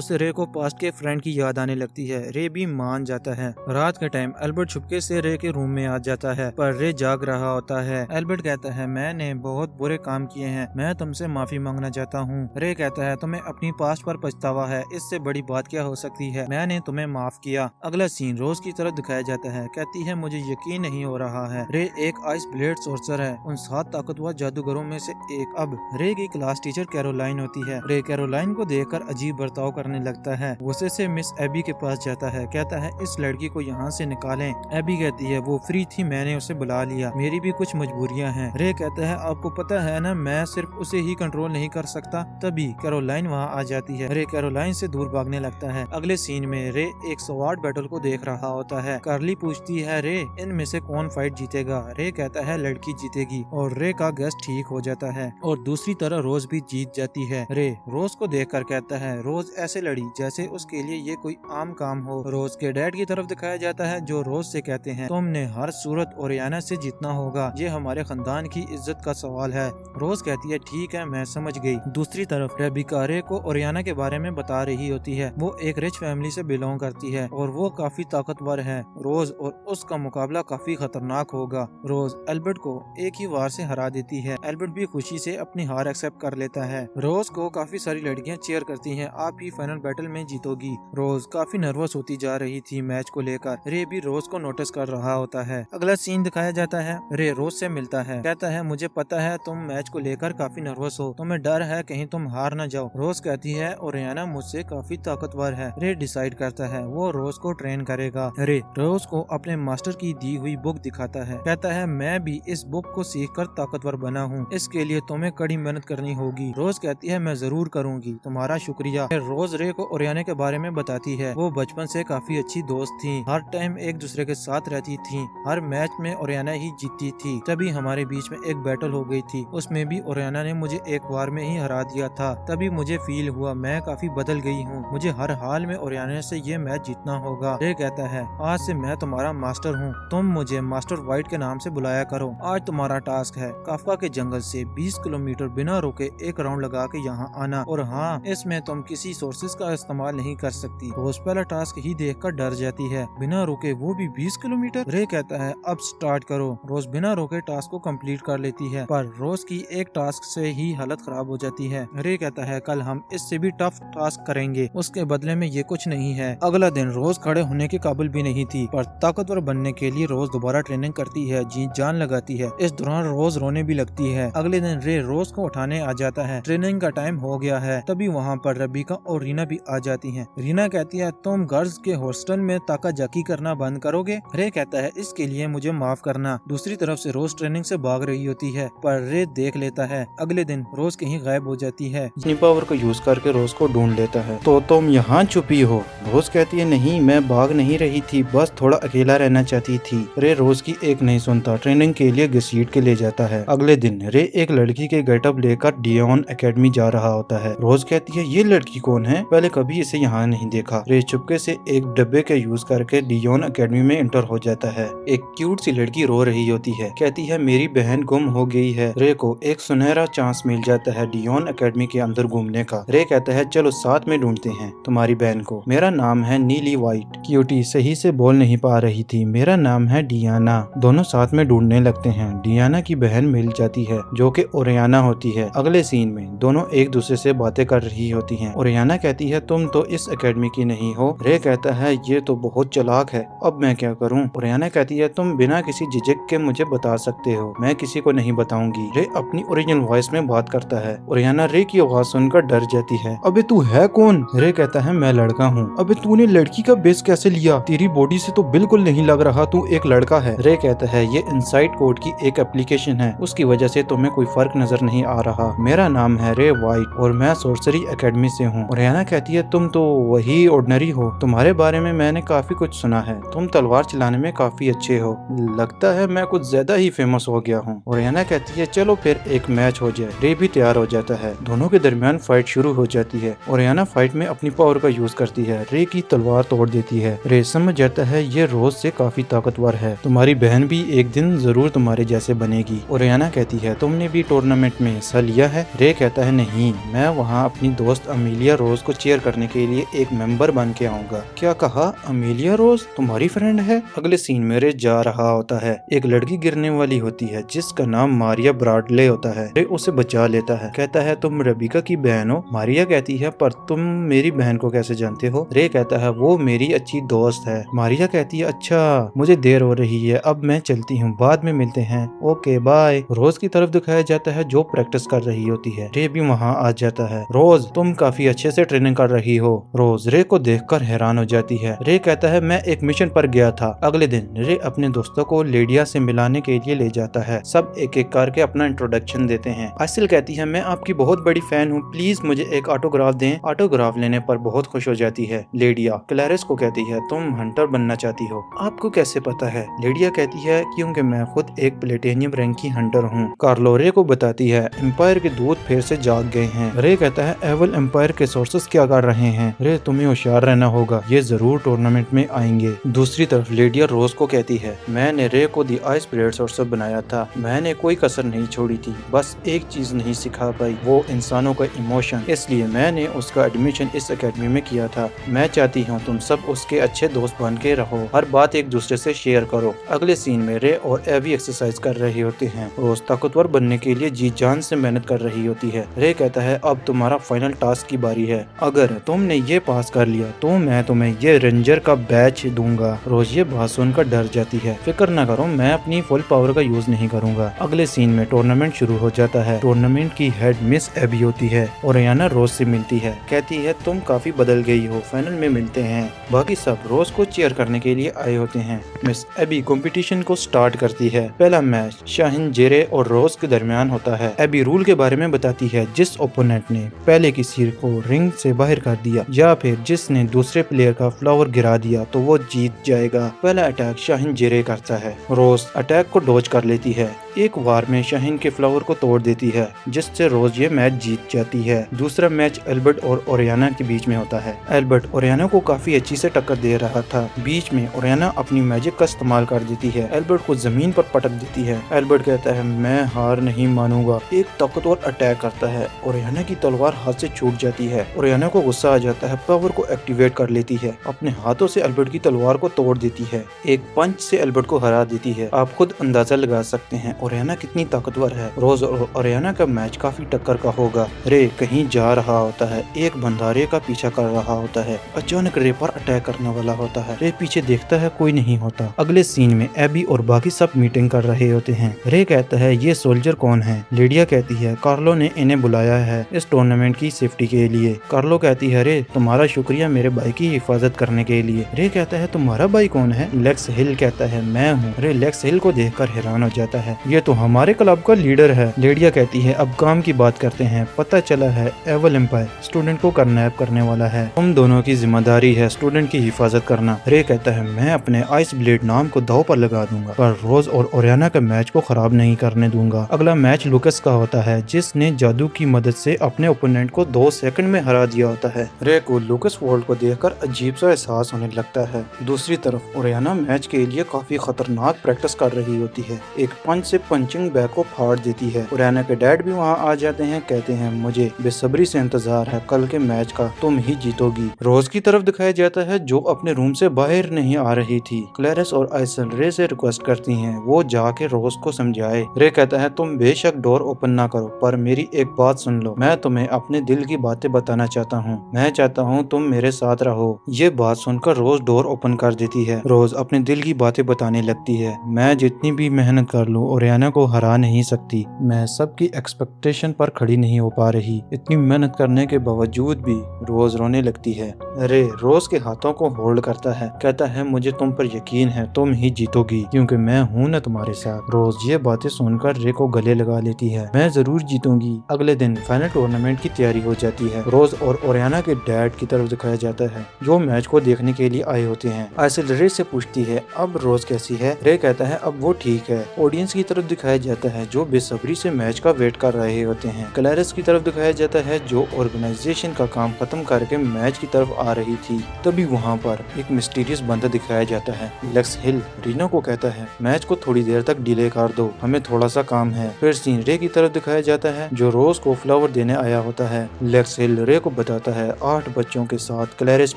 Speaker 1: से रे को पास्ट के फ्रेंड की याद आने लगती है। रे भी मान जाता है। रात के टाइम एल्बर्ट छुपके से रे के रूम में आ जाता है पर रे जाग रहा होता है। एल्बर्ट कहता है मैंने बहुत बुरे काम किए हैं, मैं तुमसे माफी मांगना चाहता हूँ। रे कहता है तुम्हें अपनी पास्ट पर पछतावा है, इससे बड़ी बात क्या हो सकती है, मैंने तुम्हें माफ किया। अगला सीन रोज की तरफ दिखाया जाता है। कहती है मुझे यकीन नहीं हो रहा है, रे एक आइस ब्लेड सोर्सर है, उन 7 ताकतवर जादूगरों में से एक। अब रे की क्लास टीचर कैरोलाइन होती है। रे कैरोलाइन को देखकर अजीब बर्ताव करने लगता है। गुस्से से मिस एबी के पास जाता है, कहता है इस लड़की को यहाँ से निकालें। एबी कहती है वो फ्री थी, मैंने उसे बुला लिया, मेरी भी कुछ मजबूरियाँ हैं। रे कहता है आपको पता है ना मैं सिर्फ उसे ही कंट्रोल नहीं कर सकता। तभी कैरोलाइन वहाँ आ जाती है। रे कैरोलाइन से दूर भागने लगता है। अगले सीन में रे एक स्वॉर्ड बैटल को देख रहा होता है। कार्ली पूछती है रे इनमें से कौन फाइट जीतेगा। रे कहता है लड़की जीतेगी और रे का गैस ठीक हो जाता है और दूसरी तरह रोज भी जीत जाती है। रे रोज को देखकर कहता है रोज ऐसे लड़ी जैसे उसके लिए ये कोई आम काम हो। रोज के डैड की तरफ दिखाया जाता है जो रोज से कहते हैं तुमने हर सूरत ओरियाना से जीतना होगा, ये हमारे खानदान की इज्जत का सवाल है। रोज कहती है ठीक है मैं समझ गई। दूसरी तरफ रेबिका रे को ओरियाना के बारे में बता रही होती है। वो एक रिच फैमिली से बिलोंग करती है और वो काफी ताकतवर है। रोज और उसका मुकाबला काफी खतरनाक होगा। रोज एल्बर्ट को एक ही वार से हरा देती है। एल्बर्ट भी खुशी से अपनी हार एक्सेप्ट कर लेता है। रोज को काफी सारी लड़कियां चीयर करती हैं, आप ही फाइनल बैटल में जीतोगी। रोज काफी नर्वस होती जा रही थी मैच को लेकर। रे भी रोज को नोटिस कर रहा होता है। अगला सीन दिखाया जाता है। रे रोज से मिलता है, कहता है मुझे पता है तुम मैच को लेकर काफी नर्वस हो, तुम्हें डर है कहीं तुम हार न जाओ। रोज कहती है ओरियाना मुझसे काफी ताकतवर है। रे डिसाइड करता है वो रोज को ट्रेन करेगा। रे रोज को अपने मास्टर की दी हुई बुक दिखाता है, कहता है मैं भी इस बुक को सीख कर ताकतवर बना हूँ, इसके लिए तुम्हें कड़ी मेहनत करनी होगी। रोज कहती है मैं जरूर करूँगी, तुम्हारा शुक्रिया। रोज रे को ओरियाना के बारे में बताती है। वो बचपन से काफी अच्छी दोस्त थी, हर टाइम एक दूसरे के साथ रहती थी, हर मैच में ओरियाना ही जीतती थी। तभी हमारे बीच में एक बैटल हो गई थी, उसमें भी ओरियाना ने मुझे एक बार में ही हरा दिया था। तभी मुझे फील हुआ मैं काफी बदल गई हूँ, मुझे हर हाल में ओरियाना से ये मैच जीतना होगा। रे कहता है आज से मैं तुम्हारा मास्टर हूँ, तुम मुझे मास्टर व्हाइट के नाम से बुलाया करो। आज तुम्हारा टास्क है काफका के जंगल से 20 किलोमीटर बिना रुके एक राउंड लगा के यहाँ आना, और हाँ इसमें तुम किसी सोर्सेज का इस्तेमाल नहीं कर सकती। रोज पहला टास्क ही देखकर डर जाती है, बिना रुके वो भी 20 किलोमीटर। रे कहता है अब स्टार्ट करो। रोज बिना रोके टास्क को कंप्लीट कर लेती है, पर रोज की एक टास्क से ही हालत खराब हो जाती है। रे कहता है कल हम इससे भी टफ टास्क करेंगे, उसके बदले में ये कुछ नहीं है। अगला दिन रोज खड़े होने के काबिल भी नहीं थी, पर ताकतवर बनने के लिए रोज दोबारा ट्रेनिंग करती है, जी जान लगाती है। इस दौरान रोज रोने भी लगती है। अगले दिन रे रोज को उठाने आ जाता है, ट्रेनिंग का टाइम हो गया है। तभी वहाँ पर रेबिका और रीना भी आ जाती हैं। रीना कहती है तुम गर्ल्स के हॉस्टल में ताका जाकी करना बंद करोगे। रे कहता है इसके लिए मुझे माफ करना। दूसरी तरफ से रोज ट्रेनिंग से भाग रही होती है, पर रे देख लेता है। अगले दिन रोज कहीं गायब हो जाती है। अपनी पावर को यूज करके रोज को ढूंढ लेता है। तो तुम यहाँ छुपी हो। रोज कहती है नहीं मैं भाग नहीं रही थी, बस थोड़ा अकेला रहना चाहती थी। रे रोज की एक नहीं सुनता, ट्रेनिंग के लिए घसीट के ले जाता है। अगले दिन रे एक लड़की के गेटअप लेकर डियोन एकेडमी जा रहा होता है। रोज कहती है ये लड़की कौन है, पहले कभी इसे यहाँ नहीं देखा। रे चुपके से एक डब्बे के यूज करके डियोन एकेडमी में एंटर हो जाता है। एक क्यूट सी लड़की रो रही होती है, कहती है मेरी बहन गुम हो गई है। रे को एक सुनहरा चांस मिल जाता है डियोन एकेडमी के अंदर घूमने का। रे कहता है चलो साथ में ढूंढते हैं तुम्हारी बहन को, मेरा नाम है नीली व्हाइट। क्यूटी सही से बोल नहीं पा रही थी, मेरा नाम है डियाना। दोनों साथ में ढूंढने लगते हैं। डियाना की बहन मिल जाती है जो कि ओरियाना होती है। अगले सीन में दोनों एक दूसरे से बातें कर रही होती हैं। ओरियाना कहती है तुम तो इस एकेडमी की नहीं हो। रे कहता है ये तो बहुत चालाक है, अब मैं क्या करूं? ओरियाना कहती है तुम बिना किसी झिझक के मुझे बता सकते हो, मैं किसी को नहीं बताऊंगी। रे अपनी ओरिजिनल वॉइस में बात करता है। ओरियाना रे की आवाज सुनकर डर जाती है। अबे तू है कौन? रे कहता है मैं लड़का हूँ। अबे तूने लड़की का बेस कैसे लिया? तेरी बॉडी से तो बिल्कुल नहीं लग रहा तू एक लड़का है। रे कहता है ये इनसाइड कोड की एक एप्लीकेशन है, उसकी वजह से तुम्हें कोई फर्क नजर नहीं आ रहा। मेरा नाम है रे वाइट और मैं सोर्सरी एकेडमी से हूँ। ओरियाना कहती है तुम तो वही ऑर्डिनरी हो, तुम्हारे बारे में मैंने काफी कुछ सुना है, तुम तलवार चलाने में काफी अच्छे हो। लगता है मैं कुछ ज्यादा ही फेमस हो गया हूँ। ओरियाना कहती है चलो फिर एक मैच हो जाए। रे भी तैयार हो जाता है। दोनों के दरमियान फाइट शुरू हो जाती है। ओरियाना फाइट में अपनी पावर का यूज करती है, रे की तलवार तोड़ देती है। रे समझ जाता है ये रोज से काफी ताकतवर है, तुम्हारी बहन भी एक दिन जरूर तुम्हारे जैसे बनेगी। ओरियाना कहती है तुमने भी टूर्नामेंट में हिस्सा लिया है? रे कहता है नहीं, मैं वहाँ अपनी दोस्त अमीलिया रोज को चीयर करने के लिए एक मेंबर बन के आऊंगा। क्या कहा? अमीलिया रोज तुम्हारी फ्रेंड है? अगले सीन में रे जा रहा होता है। एक लड़की गिरने वाली होती है जिसका नाम मारिया ब्राडले होता है। रे उसे बचा लेता है। कहता है तुम रबीका की बहन हो? मारिया कहती है पर तुम मेरी बहन को कैसे जानते हो? रे कहता है वो मेरी अच्छी दोस्त है। मारिया कहती है अच्छा मुझे देर हो रही है, अब मैं चलती हूँ, बाद में मिलते हैं, ओके बाय। रोज की तरफ दिखाया जाता है जो प्रैक्टिस कर रही होती है। रे भी वहाँ आ जाता है। रोज तुम काफी अच्छे से ट्रेनिंग कर रही हो। रोज रे को देखकर हैरान हो जाती है। रे कहता है मैं एक मिशन पर गया था। अगले दिन रे अपने दोस्तों को लेडिया से मिलाने के लिए ले जाता है। सब एक एक करके अपना इंट्रोडक्शन देते हैं। आसिल कहती है मैं आपकी बहुत बड़ी फैन हूँ, प्लीज मुझे एक ऑटोग्राफ दें। ऑटोग्राफ लेने पर बहुत खुश हो जाती है। लेडिया क्लैरिस को कहती है तुम हंटर बनना चाहती हो, आपको कैसे पता है? लेडिया कहती है क्योंकि मैं खुद एक प्लेटिनियम रैंक की हंटर हूँ। कार्लो रे को बताती है एम्पायर के दूत फिर से जाग गए हैं। रे कहता है एवल एम्पायर के सोर्सेस क्या कर रहे हैं? रे तुम्हें होशियार रहना होगा, ये जरूर टूर्नामेंट में आएंगे। दूसरी तरफ लेडिया रोज को कहती है मैंने रे को दी आइस पीरियड सोर्सर बनाया था, मैंने कोई कसर नहीं छोड़ी थी, बस एक चीज नहीं सिखा पाई, वो इंसानों का इमोशन, इसलिए मैंने उसका एडमिशन इस एकेडमी में किया था। मैं चाहती हूँ तुम सब उसके अच्छे दोस्त बन के रहो, हर बात एक दूसरे से शेयर करो। अगले सीन में रे और एवी एक्सरसाइज कर रहे होते हैं। रोज ताकतवर बनने के लिए जी जान से मेहनत कर रही होती है। रे कहता है अब तुम्हारा फाइनल टास्क की बारी है, अगर तुमने ये पास कर लिया तो मैं तुम्हें ये रेंजर का बैच दूंगा। रोज ये बात सुनकर डर जाती है। फिक्र न करो, मैं अपनी फुल पावर का यूज नहीं करूंगा। अगले सीन में टूर्नामेंट शुरू हो जाता है। टूर्नामेंट की हेड मिस एबी होती है। ओरियाना रोज से मिलती है, कहती है तुम काफी बदल गई हो, फाइनल में मिलते हैं। बाकी सब रोज को चीयर करने के लिए आए होते हैं। मिस एबी कंपटीशन को स्टार्ट करती है। पहला मैच शाहिन जेरे और रोज के दरमियान होता है। एबी रूल के बारे में बताती है, जिस ओपोनेंट ने पहले किसी को रिंग से बाहर कर दिया या फिर जिसने दूसरे प्लेयर का फ्लावर गिरा दिया तो वो जीत जाएगा। पहला अटैक शाहिन जेरे करता है। रोज अटैक को डॉज कर लेती है। एक वार में शाहिन के फ्लावर को तोड़ देती है, जिससे रोज ये मैच जीत जाती है। दूसरा मैच एल्बर्ट और ओरियाना के बीच में होता है। एल्बर्ट ओरियाना को काफी अच्छी से टक्कर दे रहा था। बीच में ओरियाना अपनी मैजिक का इस्तेमाल कर देती है, एल्बर्ट को जमीन पर पटक देती है। एल्बर्ट कहता है मैं हार नहीं मानूंगा, एक ताकतवर अटैक करता है। ओरियाना की तलवार हाथ से छूट जाती है। ओरियाना को गुस्सा आ जाता है, पावर को एक्टिवेट कर लेती है, अपने हाथों से एल्बर्ट की तलवार को तोड़ देती है। एक पंच से एल्बर्ट को हरा देती है। आप खुद अंदाजा लगा सकते हैं ओरियाना कितनी ताकतवर है। रोज और ओरियाना का मैच काफी टक्कर का होगा। रे कहीं जा रहा होता है, एक बंदा रे का पीछा कर रहा होता है। अचानक रे पर अटैक करने वाला होता है। रे पीछे देखता है, कोई नहीं होता। अगले सीन में एबी और बाकी सब मीटिंग कर रहे होते हैं। रे कहता है ये सोल्जर कौन है? लेडिया कहती है कार्लो ने इन्हें बुलाया है इस टूर्नामेंट की सेफ्टी के लिए। कार्लो कहती है रे तुम्हारा शुक्रिया मेरे भाई की हिफाजत करने के लिए। रे कहता है तुम्हारा भाई कौन है? लेक्स हिल कहता है मैं हूँ। रे लेक्स हिल को देखकर हैरान हो जाता है, ये तो हमारे क्लब का लीडर है। लेडिया कहती है अब काम की बात करते हैं, पता चला है एवल एम्पायर स्टूडेंट को किडनैप करने वाला है, तुम दोनों की जिम्मेदारी है स्टूडेंट की हिफाजत करना। रे कहता है मैं अपने आइस ब्लेड नाम को दांव पर लगा दूंगा, पर रोज और ओरियाना के मैच को खराब नहीं करने दूंगा। अगला मैच लुकस का होता है, जिसने जादू की मदद से अपने ओपोनेंट को 2 सेकंड में हरा दिया होता है। रे को लुकस वर्ल्ड को देखकर अजीब सा एहसास होने लगता है। दूसरी तरफ ओरियाना मैच के लिए काफी खतरनाक प्रैक्टिस कर रही होती है। एक पंच से
Speaker 2: से पंचिंग बैग को फाड़ देती है। ओरियाना के डैड भी वहाँ आ जाते हैं, कहते हैं मुझे बेसब्री से इंतजार है कल के मैच का, तुम ही जीतोगी। रोज की तरफ दिखाया जाता है जो अपने रूम से बाहर नहीं आ रही थी। क्लैरिस और आइसल रे से रिक्वेस्ट करती हैं वो जाके रोज को समझाए। रे कहता है तुम बेशक डोर ओपन ना करो पर मेरी एक बात सुन लो, मैं तुम्हें अपने दिल की बातें बताना चाहता हूँ, मैं चाहता हूँ तुम मेरे साथ रहो। ये बात सुनकर रोज डोर ओपन कर देती है। रोज अपने दिल की बातें बताने लगती है, मैं जितनी भी मेहनत कर लूँ ओरियाना को हरा नहीं सकती, मैं सबकी एक्सपेक्टेशन पर खड़ी नहीं हो पा रही, इतनी मेहनत करने के बावजूद भी। रोज रोने लगती है। रे रोज के हाथों को होल्ड करता है, कहता है मुझे तुम पर यकीन है, तुम ही जीतोगी क्योंकि मैं हूँ न तुम्हारे साथ। रोज ये बातें सुनकर रे को गले लगा लेती है, मैं जरूर जीतूंगी। अगले दिन फाइनल टूर्नामेंट की तैयारी हो जाती है। रोज और ओरियाना के डैड की तरफ दिखाया जाता है जो मैच को देखने के लिए आए होते हैं। आइसल रे से पूछती है अब रोज कैसी है। रे कहता है अब वो ठीक है। ऑडियंस की तरफ दिखाया जाता है जो बेसब्री से मैच का वेट कर रहे होते हैं। क्लैरिस की तरफ दिखाया जाता है जो ऑर्गेनाइजेशन का काम खत्म करके मैच की तरफ आ रही थी। तभी वहाँ पर एक मिस्टीरियस बंदा दिखाया जाता है। लेक्स हिल रीना को कहता है मैच को थोड़ी देर तक डिले कर दो, हमें थोड़ा सा काम है। फिर सीन रे की तरफ दिखाया जाता है जो रोज को फ्लावर देने आया होता है। लेक्स हिल रे को बताता है 8 बच्चों के साथ क्लैरिस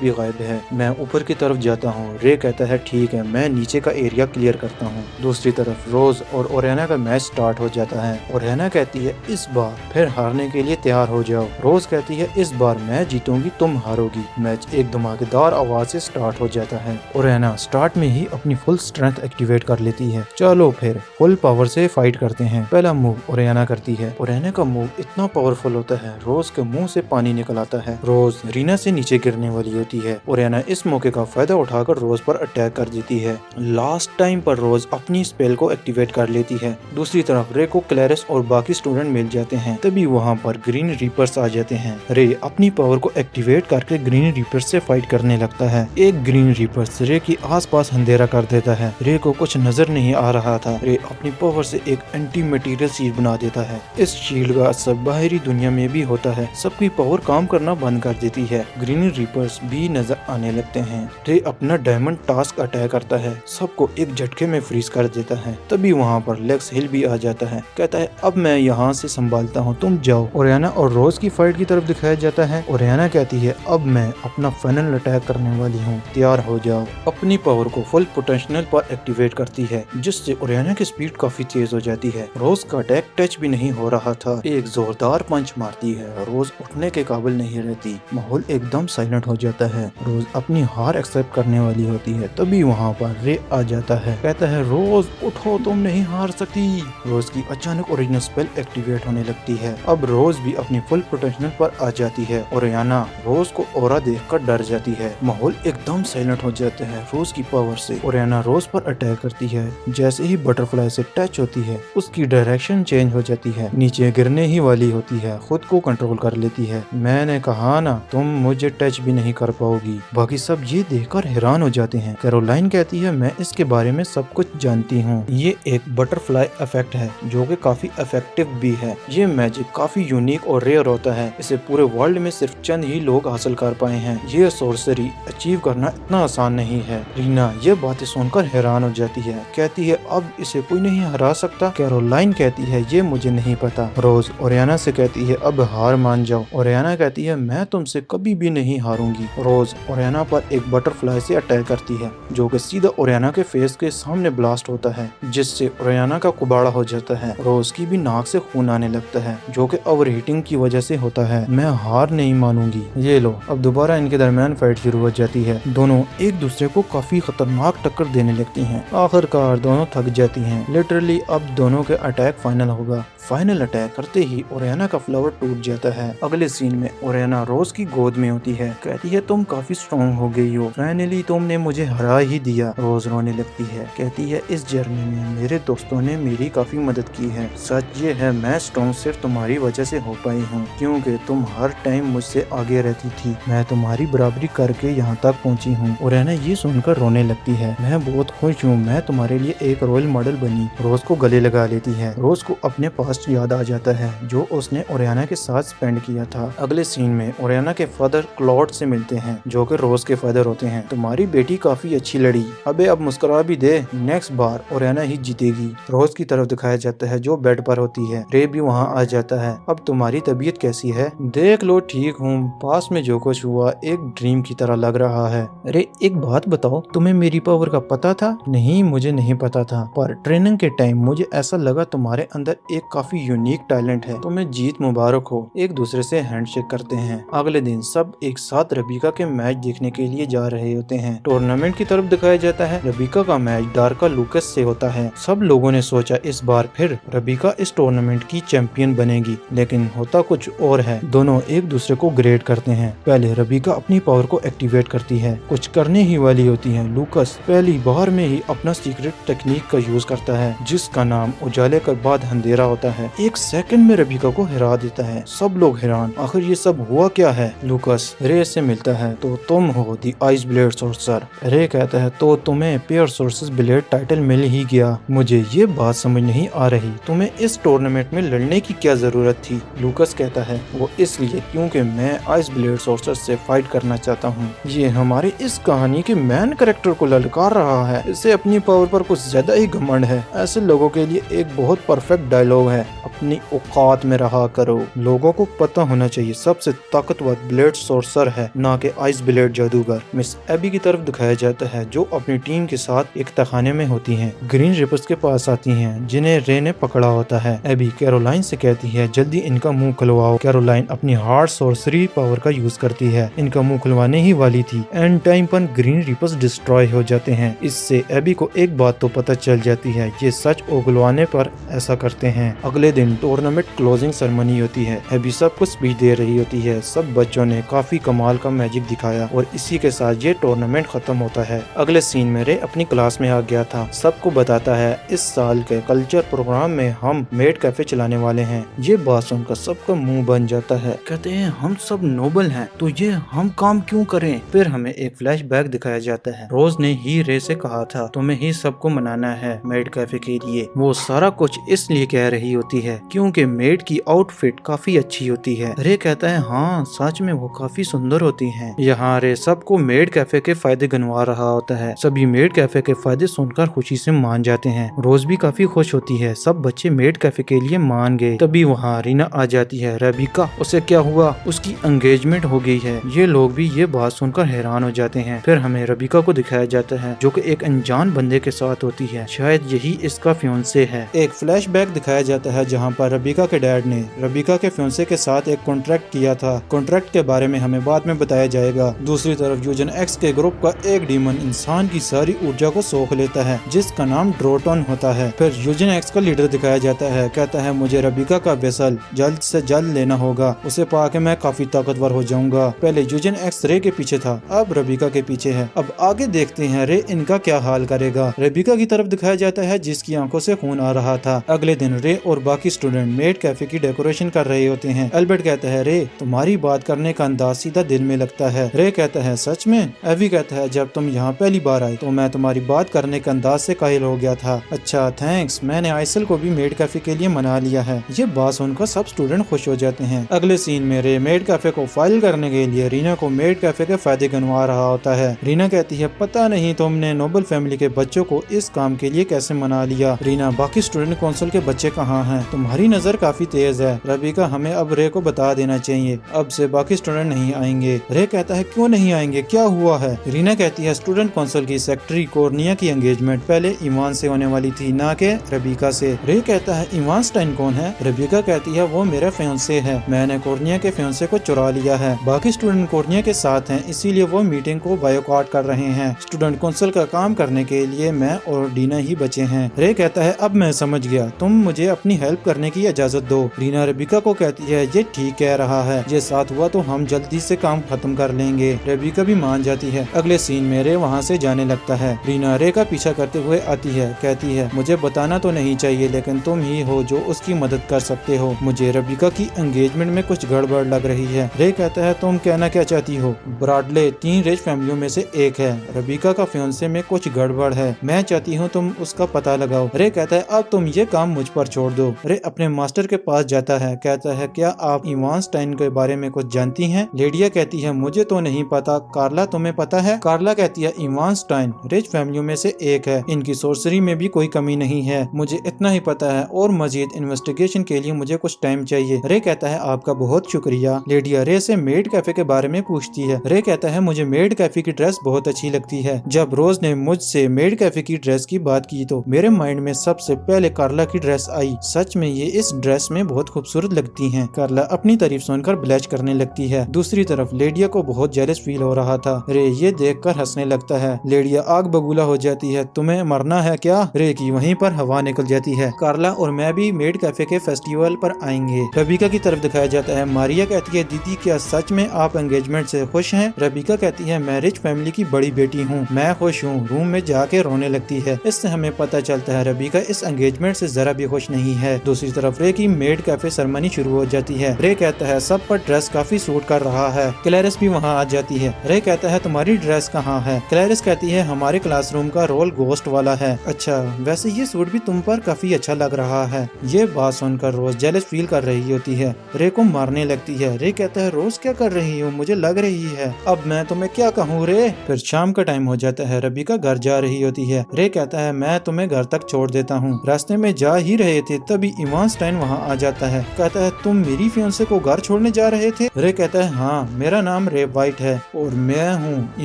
Speaker 2: भी गायब है, मैं ऊपर की तरफ जाता हूँ। रे कहता है ठीक है, मैं नीचे का एरिया क्लियर करता हूँ। दूसरी तरफ रोज और ओरियाना का मैच स्टार्ट हो जाता है। ओरियाना कहती है इस बार फिर हारने के लिए तैयार हो जाओ। रोज कहती है इस बार मैं जीतूंगी, तुम हारोगी। मैच एक धमाकेदार आवाज से स्टार्ट हो जाता है। ओरियाना स्टार्ट में ही अपनी फुल स्ट्रेंथ एक्टिवेट कर लेती है। चलो फिर फुल पावर से फाइट करते हैं। पहला मूव ओरियाना करती है। ओरियाना का मूव इतना पावरफुल होता है रोज के मुंह से पानी निकल आता है। रोज रीना से नीचे गिरने वाली होती है। ओरियाना इस मौके का फायदा उठाकर रोज पर अटैक कर देती है। लास्ट टाइम पर रोज अपनी स्पेल को एक्टिवेट कर लेती है। दूसरी तरफ रे को क्लैरिस और बाकी स्टूडेंट मिल जाते हैं। तभी वहाँ पर ग्रीन रीपर्स आ जाते हैं। रे अपनी पावर को एक्टिवेट करके ग्रीन रीपर्स से फाइट करने लगता है। एक ग्रीन रीपर्स रे के आसपास अंधेरा कर देता है। रे को कुछ नजर नहीं आ रहा था। रे अपनी पावर से एक एंटी मटेरियल शील्ड बना देता है। इस शील्ड का असर बाहरी दुनिया में भी होता है, सबकी पावर काम करना बंद कर देती है। ग्रीन रीपर्स भी नजर आने लगते हैं। रे अपना डायमंड टास्क अटैक करता है, सबको एक झटके में फ्रीज कर देता है। तभी वहाँ पर लेक्स हिल भी आ जाता है, कहता है अब मैं यहाँ से संभालता हूँ, तुम जाओ। ओरियाना और रोज की फाइट की तरफ दिखाया जाता है। ओरियाना कहती है अब मैं अपना फाइनल अटैक करने वाली हूँ, तैयार हो जाओ। अपनी पावर को फुल पोटेंशियल पर एक्टिवेट करती है जिससे ओरियाना की स्पीड काफी तेज हो जाती है। रोज का अटैक टच भी नहीं हो रहा था। एक जोरदार पंच मारती है, रोज उठने के काबिल नहीं रहती। माहौल एकदम साइलेंट हो जाता है। रोज अपनी हार एक्सेप्ट करने वाली होती है। तभी वहाँ पर रे आ जाता है, कहता है रोज उठो, तुम नहीं हार सकती। रोज की अचानक ओरिजिनल स्पेल एक्टिवेट होने लगती है। अब रोज भी अपनी फुल पोटेंशियल पर आ जाती है। ओरियाना रोज को ऑरा देखकर डर जाती है। माहौल एकदम साइलेंट हो जाता है रोज की पावर से। ओरियाना रोज पर अटैक करती है। जैसे ही बटरफ्लाई से टच होती है उसकी डायरेक्शन चेंज हो जाती है, नीचे गिरने ही वाली होती है, खुद को कंट्रोल कर लेती है। मैंने कहा ना तुम मुझे टच भी नहीं कर पाओगी। बाकी सब ये देखकर हैरान हो जाते हैं। कैरोलाइन कहती है मैं इसके बारे में सब कुछ जानती हूँ, ये एक बटरफ्लाई इफेक्ट है जो कि काफी इफेक्टिव भी है। ये मैजिक काफी यूनिक और रेयर होता है, इसे पूरे वर्ल्ड में सिर्फ चंद ही लोग हासिल कर पाए हैं। ये सोर्सरी अचीव करना इतना आसान नहीं है। रीना ये बातें सुनकर हैरान हो जाती है, कहती है अब इसे कोई नहीं हरा सकता। कैरोलाइन कहती है ये मुझे नहीं पता। रोज ओरियाना से कहती है अब हार मान जाओ। ओरियाना कहती है मैं तुमसे कभी भी नहीं हारूंगी। रोज ओरियाना पर एक बटरफ्लाई से अटैक करती है जो कि सीधा ओरियाना के फेस के सामने ब्लास्ट होता है जिससे ओरियाना का कुबाड़ा हो जाता है। रोज की भी नाक से खून आने लगता है जो कि ओवर हीटिंग की वजह से होता है। मैं हार नहीं मानूंगी। ये लो अब दोबारा इनके दरमियान फाइट शुरू हो जाती है। दोनों एक दूसरे को काफी खतरनाक टक्कर देने लगती हैं। आखिरकार दोनों थक जाती हैं। लिटरली अब दोनों के अटैक फाइनल होगा। फाइनल अटैक करते ही ओरियाना का फ्लावर टूट जाता है। अगले सीन में ओरियाना रोज की गोद में होती है, कहती है तुम काफी स्ट्रॉन्ग हो गई हो, फाइनली तुमने मुझे हरा ही दिया। रोज रोने लगती है, कहती है इस जर्नी में मेरे दोस्तों ने मेरी काफी मदद की है। सच ये है मैं स्ट्रॉन्ग सिर्फ तुम्हारी वजह से हो पाई हूँ क्योंकि तुम हर टाइम मुझसे आगे रहती थी। मैं तुम्हारी बराबरी करके यहाँ तक पहुँची हूँ। ओरियाना ये सुनकर रोने लगती है, मैं बहुत खुश हूँ, मैं तुम्हारे लिए एक रोल मॉडल बनी। रोज को गले लगा लेती है। रोज को अपने पास्ट याद आ जाता है जो उसने ओरियाना के साथ स्पेंड किया था। अगले सीन में ओरियाना के फादर क्लॉड से मिलते हैं जो कि रोज के फादर होते हैं। तुम्हारी बेटी काफी अच्छी लड़ी, अबे अब मुस्कुरा भी दे, नेक्स्ट बार ओरियाना ही जीतेगी। रोज की तरफ दिखाया जाता है जो बेड पर होती है। रे भी वहाँ आ जाता है। अब तुम्हारी तबीयत कैसी है? देख लो ठीक हूँ, पास में जो कुछ हुआ एक ड्रीम की तरह लग रहा है। रे एक बात बताओ, तुम्हें मेरी पावर का पता था? नहीं, मुझे नहीं पता था, पर ट्रेनिंग के टाइम मुझे ऐसा लगा तुम्हारे अंदर एक काफी यूनिक टैलेंट है। तुम्हें जीत मुबारक हो। एक दूसरे से हैंडशेक करते हैं। अगले दिन सब एक साथ रबीका के मैच देखने के लिए जा रहे होते हैं। टूर्नामेंट की तरफ दिखाया जाता है। रबीका का मैच डार्का लूकस से होता है। सब लोगों ने सोचा इस बार फिर रबीका इस टूर्नामेंट की चैंपियन बनेगी, लेकिन होता कुछ और है। दोनों एक दूसरे को ग्रेड करते हैं। पहले रबीका अपनी पावर को एक्टिवेट करती है, कुछ करने ही वाली होती है। लूकस पहली बार में ही अपना सीक्रेट टेक्निक का यूज करता है, जिसका नाम उजाले के बाद अंधेरा होता है। एक सेकंड में रबीका को हरा देता है। सब लोग हैरान, आखिर ये सब हुआ क्या है? लूकस रे से मिलता है। तो तुम हो दी आइस ब्लेड सोर्सर। रे कहता है तो तुम्हें पेयर सोर्सेस ब्लेड टाइटल मिल ही गया। मुझे ये बात समझ नहीं आ रही, तुम्हें इस टूर्नामेंट में लड़ने की क्या जरूरत थी? लूकस कहता है वो इसलिए क्योंकि मैं आइस ब्लेड सोर्सर से फाइट करना चाहता हूँ। ये हमारी इस कहानी के मेन कैरेक्टर को ललकार रहा है। इसे अपनी पावर पर कुछ ज्यादा ही घमंड है। ऐसे लोगों के लिए एक बहुत परफेक्ट डायलॉग है, अपनी औकात में रहा करो। लोगों को पता होना चाहिए सबसे ताकतवर ब्लेड सोर्सर है, ना कि आइस ब्लेड जादूगर। मिस एबी की तरफ दिखाया जाता है जो अपनी टीम के साथ एक तहखाने में होती हैं। ग्रीन रिपर्स के पास आती हैं जिन्हें रे ने पकड़ा होता है। एबी कैरोलाइन से कहती है जल्दी इनका मुंह खुलवाओ। कैरोलाइन अपनी हार्ड सोर्सरी पावर का यूज करती है। इनका मुंह खुलवाने ही वाली थी, एंड टाइम पर ग्रीन रिपर्स डिस्ट्रॉय हो जाते हैं। इससे एबी को एक बात तो पता चल जाती है, ये सच उगलवाने पर ऐसा करते हैं। अगले दिन टूर्नामेंट क्लोजिंग सेरेमनी होती है। एबी सबको स्पीच दे रही होती है। सब बच्चों ने काफी कमाल का मैजिक दिखाया और इसी के साथ ये टूर्नामेंट खत्म होता है। अगले सीन में रे अपनी क्लास में आ गया था। सबको बताता है इस साल के कल्चर प्रोग्राम में हम मेड कैफे चलाने वाले हैं। ये बात सुनकर सबका मुंह बन जाता है। कहते हैं हम सब नोबल हैं, तो ये हम काम क्यों करें? फिर हमें एक फ्लैशबैक दिखाया जाता है। रोज ने ही रे से कहा था तुम्हें ही सबको मनाना है मेड कैफे के लिए। वो सारा कुछ इसलिए कह रही होती है क्योंकि मेड की आउटफिट काफी अच्छी होती है। रे कहता है हाँ सच में वो काफी सुंदर होती हैं। यहाँ रे सबको मेड कैफे के फायदे गिनवा रहा होता है। सभी मेड कैफे के फायदे सुनकर खुशी से मान जाते हैं। रोज भी काफी खुश होती है। सब बच्चे मेड कैफे के लिए मान गए। तभी वहाँ रीना आ जाती है। रबीका उसे क्या हुआ? उसकी एंगेजमेंट हो गई है। ये लोग भी ये बात सुनकर हैरान हो जाते हैं। फिर हमें रबीका को दिखाया जाता है जो कि एक अनजान बंदे के साथ होती है। शायद यही इसका फियांसे है। एक फ्लैशबैक दिखाया जाता है जहाँ पर रबीका के डैड ने रबीका के फियांसे के साथ एक कॉन्ट्रैक्ट किया था। कॉन्ट्रैक्ट के बारे में हमें बाद में बताया जाएगा। दूसरी तरफ यूजन एक्स के ग्रुप का एक डीमन इंसान की सारी ऊर्जा को सोख लेता है जिसका नाम ड्रोटन होता है। फिर यूजन एक्स का लीडर दिखाया जाता है। कहता है मुझे रबीका का वेसल जल्द से जल्द लेना होगा। उसे पाके मैं काफी ताकतवर हो जाऊंगा। पहले यूजन एक्स रे के पीछे था, अब रबीका के पीछे है। अब आगे देखते हैं रे इनका क्या हाल करेगा। रबीका की तरफ दिखाया जाता है जिसकी आंखों से खून आ रहा था। अगले दिन रे और बाकी स्टूडेंट मेड कैफे की डेकोरेशन कर रहे होते हैं। एल्बर्ट कहता है रे तुम्हारी बात करने का अंदाज सीधा दिल में लगता है। रे कहता है सच में? एवी कहता है जब तुम यहाँ पहली बार आई तो मैं तुम्हारी बात करने के अंदाज से कायल हो गया था। अच्छा थैंक्स, मैंने आइसल को भी मेड कैफे के लिए मना लिया है। ये बात सुनकर सब स्टूडेंट खुश हो जाते हैं। अगले सीन में रे मेड कैफे को फाइल करने के लिए रीना को मेड कैफे के फायदे गिनवा रहा होता है। रीना कहती है पता नहीं तुमने नोबल फैमिली के बच्चों को इस काम के लिए कैसे मना लिया। रीना बाकी स्टूडेंट काउंसिल के बच्चे कहाँ हैं? तुम्हारी नजर काफी तेज है। रबीका हमें अब रे को बता देना चाहिए, अब से बाकी स्टूडेंट नहीं आएंगे। रे कहता है क्यों नहीं आएंगे, क्या हुआ है? रीना कहती है स्टूडेंट काउंसिल की सेक्रेटरी कोर्निया की एंगेजमेंट पहले ईमान से होने वाली थी, ना कि रबीका से। रे कहता है ईमान स्टाइन कौन है? रबीका कहती है वो मेरा फियांसे है, मैंने कोर्निया के फियांसे को चुरा लिया है। बाकी स्टूडेंट कोर्निया के साथ हैं, इसीलिए वो मीटिंग को बायोकॉट कर रहे हैं। स्टूडेंट काउंसिल का काम करने के लिए मैं और डीना ही बचे हैं। रे कहता है अब मैं समझ गया, तुम मुझे अपनी हेल्प करने की इजाजत दो। रीना रबीका को कहती है ये ठीक कह रहा है, ये साथ हुआ तो हम जल्दी से काम खत्म कर लेंगे। रबीका भी मान जाती है। अगले सीन में रे वहाँ से जाने लगता है। रीना रे का पीछा करते हुए आती है। कहती है मुझे बताना तो नहीं चाहिए लेकिन तुम ही हो जो उसकी मदद कर सकते हो। मुझे रबीका की एंगेजमेंट में कुछ गड़बड़ लग रही है। रे कहता है तुम कहना क्या चाहती हो? ब्रॉडले 3 रिच फैमिलियों में से एक है। रबीका का फियांसे में कुछ गड़बड़ है, मैं चाहती हूँ तुम उसका पता लगाओ। रे कहता है अब तुम ये काम मुझ पर छोड़ दो। रे अपने मास्टर के पास जाता है, कहता है क्या आप इवानस्टाइन के बारे में कुछ जानती हैं? लेडिया कहती है मुझे तो नहीं पता। कार्ला तुम्हें पता है? कार्ला कहती है इवानस्टाइन रिच फैमिलियों में से एक है, इनकी सोर्सरी में भी कोई कमी नहीं है, मुझे इतना ही पता है और मजीद इन्वेस्टिगेशन के लिए मुझे कुछ टाइम चाहिए। रे कहता है आपका बहुत शुक्रिया। लेडिया रे से मेड कैफे के बारे में पूछती है। रे कहता है मुझे मेड कैफे की ड्रेस बहुत अच्छी लगती है। जब रोज ने मुझसे मेड कैफे की ड्रेस की बात की तो मेरे माइंड में सबसे पहले कार्ला की ड्रेस आई। सच में ये इस ड्रेस में बहुत खूबसूरत लगती हैं। कार्ला अपनी तारीफ सुनकर ब्लश करने लगती है। दूसरी तरफ लेडिया को बहुत जेलस फील हो रहा था। रे ये देखकर हंसने लगता है। लेडिया आग बबूला हो जाती है। तुम्हें मरना है क्या? रे की वहीं पर हवा निकल जाती है। कार्ला और मैं भी मेड कैफे के फेस्टिवल पर आएंगे। रबीका की तरफ दिखाया जाता है। मारिया कहती है दीदी क्या सच में आप एंगेजमेंट से खुश हैं? रबीका कहती है मैं रिच फैमिली की बड़ी बेटी हूँ, मैं खुश हूँ। रूम में जाके रोने लगती है। इससे हमें पता चलता है रबीका इस एंगेजमेंट से जरा भी खुश नहीं है। दूसरी तरफ रे की मेड कैफे सेरेमनी शुरू हो जाती है। रे कहता है सब पर ड्रेस काफी सूट कर रहा है। क्लैरिस भी वहाँ आ जाती है। रे कहता है तुम्हारी ड्रेस कहाँ है? क्लैरिस कहती है हमारे क्लासरूम का रोल गोस्ट वाला है। अच्छा वैसे ये सूट भी तुम पर काफी अच्छा लग रहा है। ये बात सुनकर रोज जेलस फील कर रही होती है। रे को मारने लगती है। रे कहता है रोज क्या कर रही हो, मुझे लग रही है। अब मैं तुम्हें क्या कहूँ रे। फिर शाम का टाइम हो जाता है। रबीका घर जा रही होती है। रे कहता है मैं तुम्हें घर तक छोड़ देता हूँ। रास्ते में जा ही रहे थे तभी इवानस्टाइन वहाँ आ जाता है। कहता है तुम मेरी फियांसे को घर छोड़ने जा रहे थे? रे कहता है हाँ मेरा नाम रे वाइट है और मैं हूँ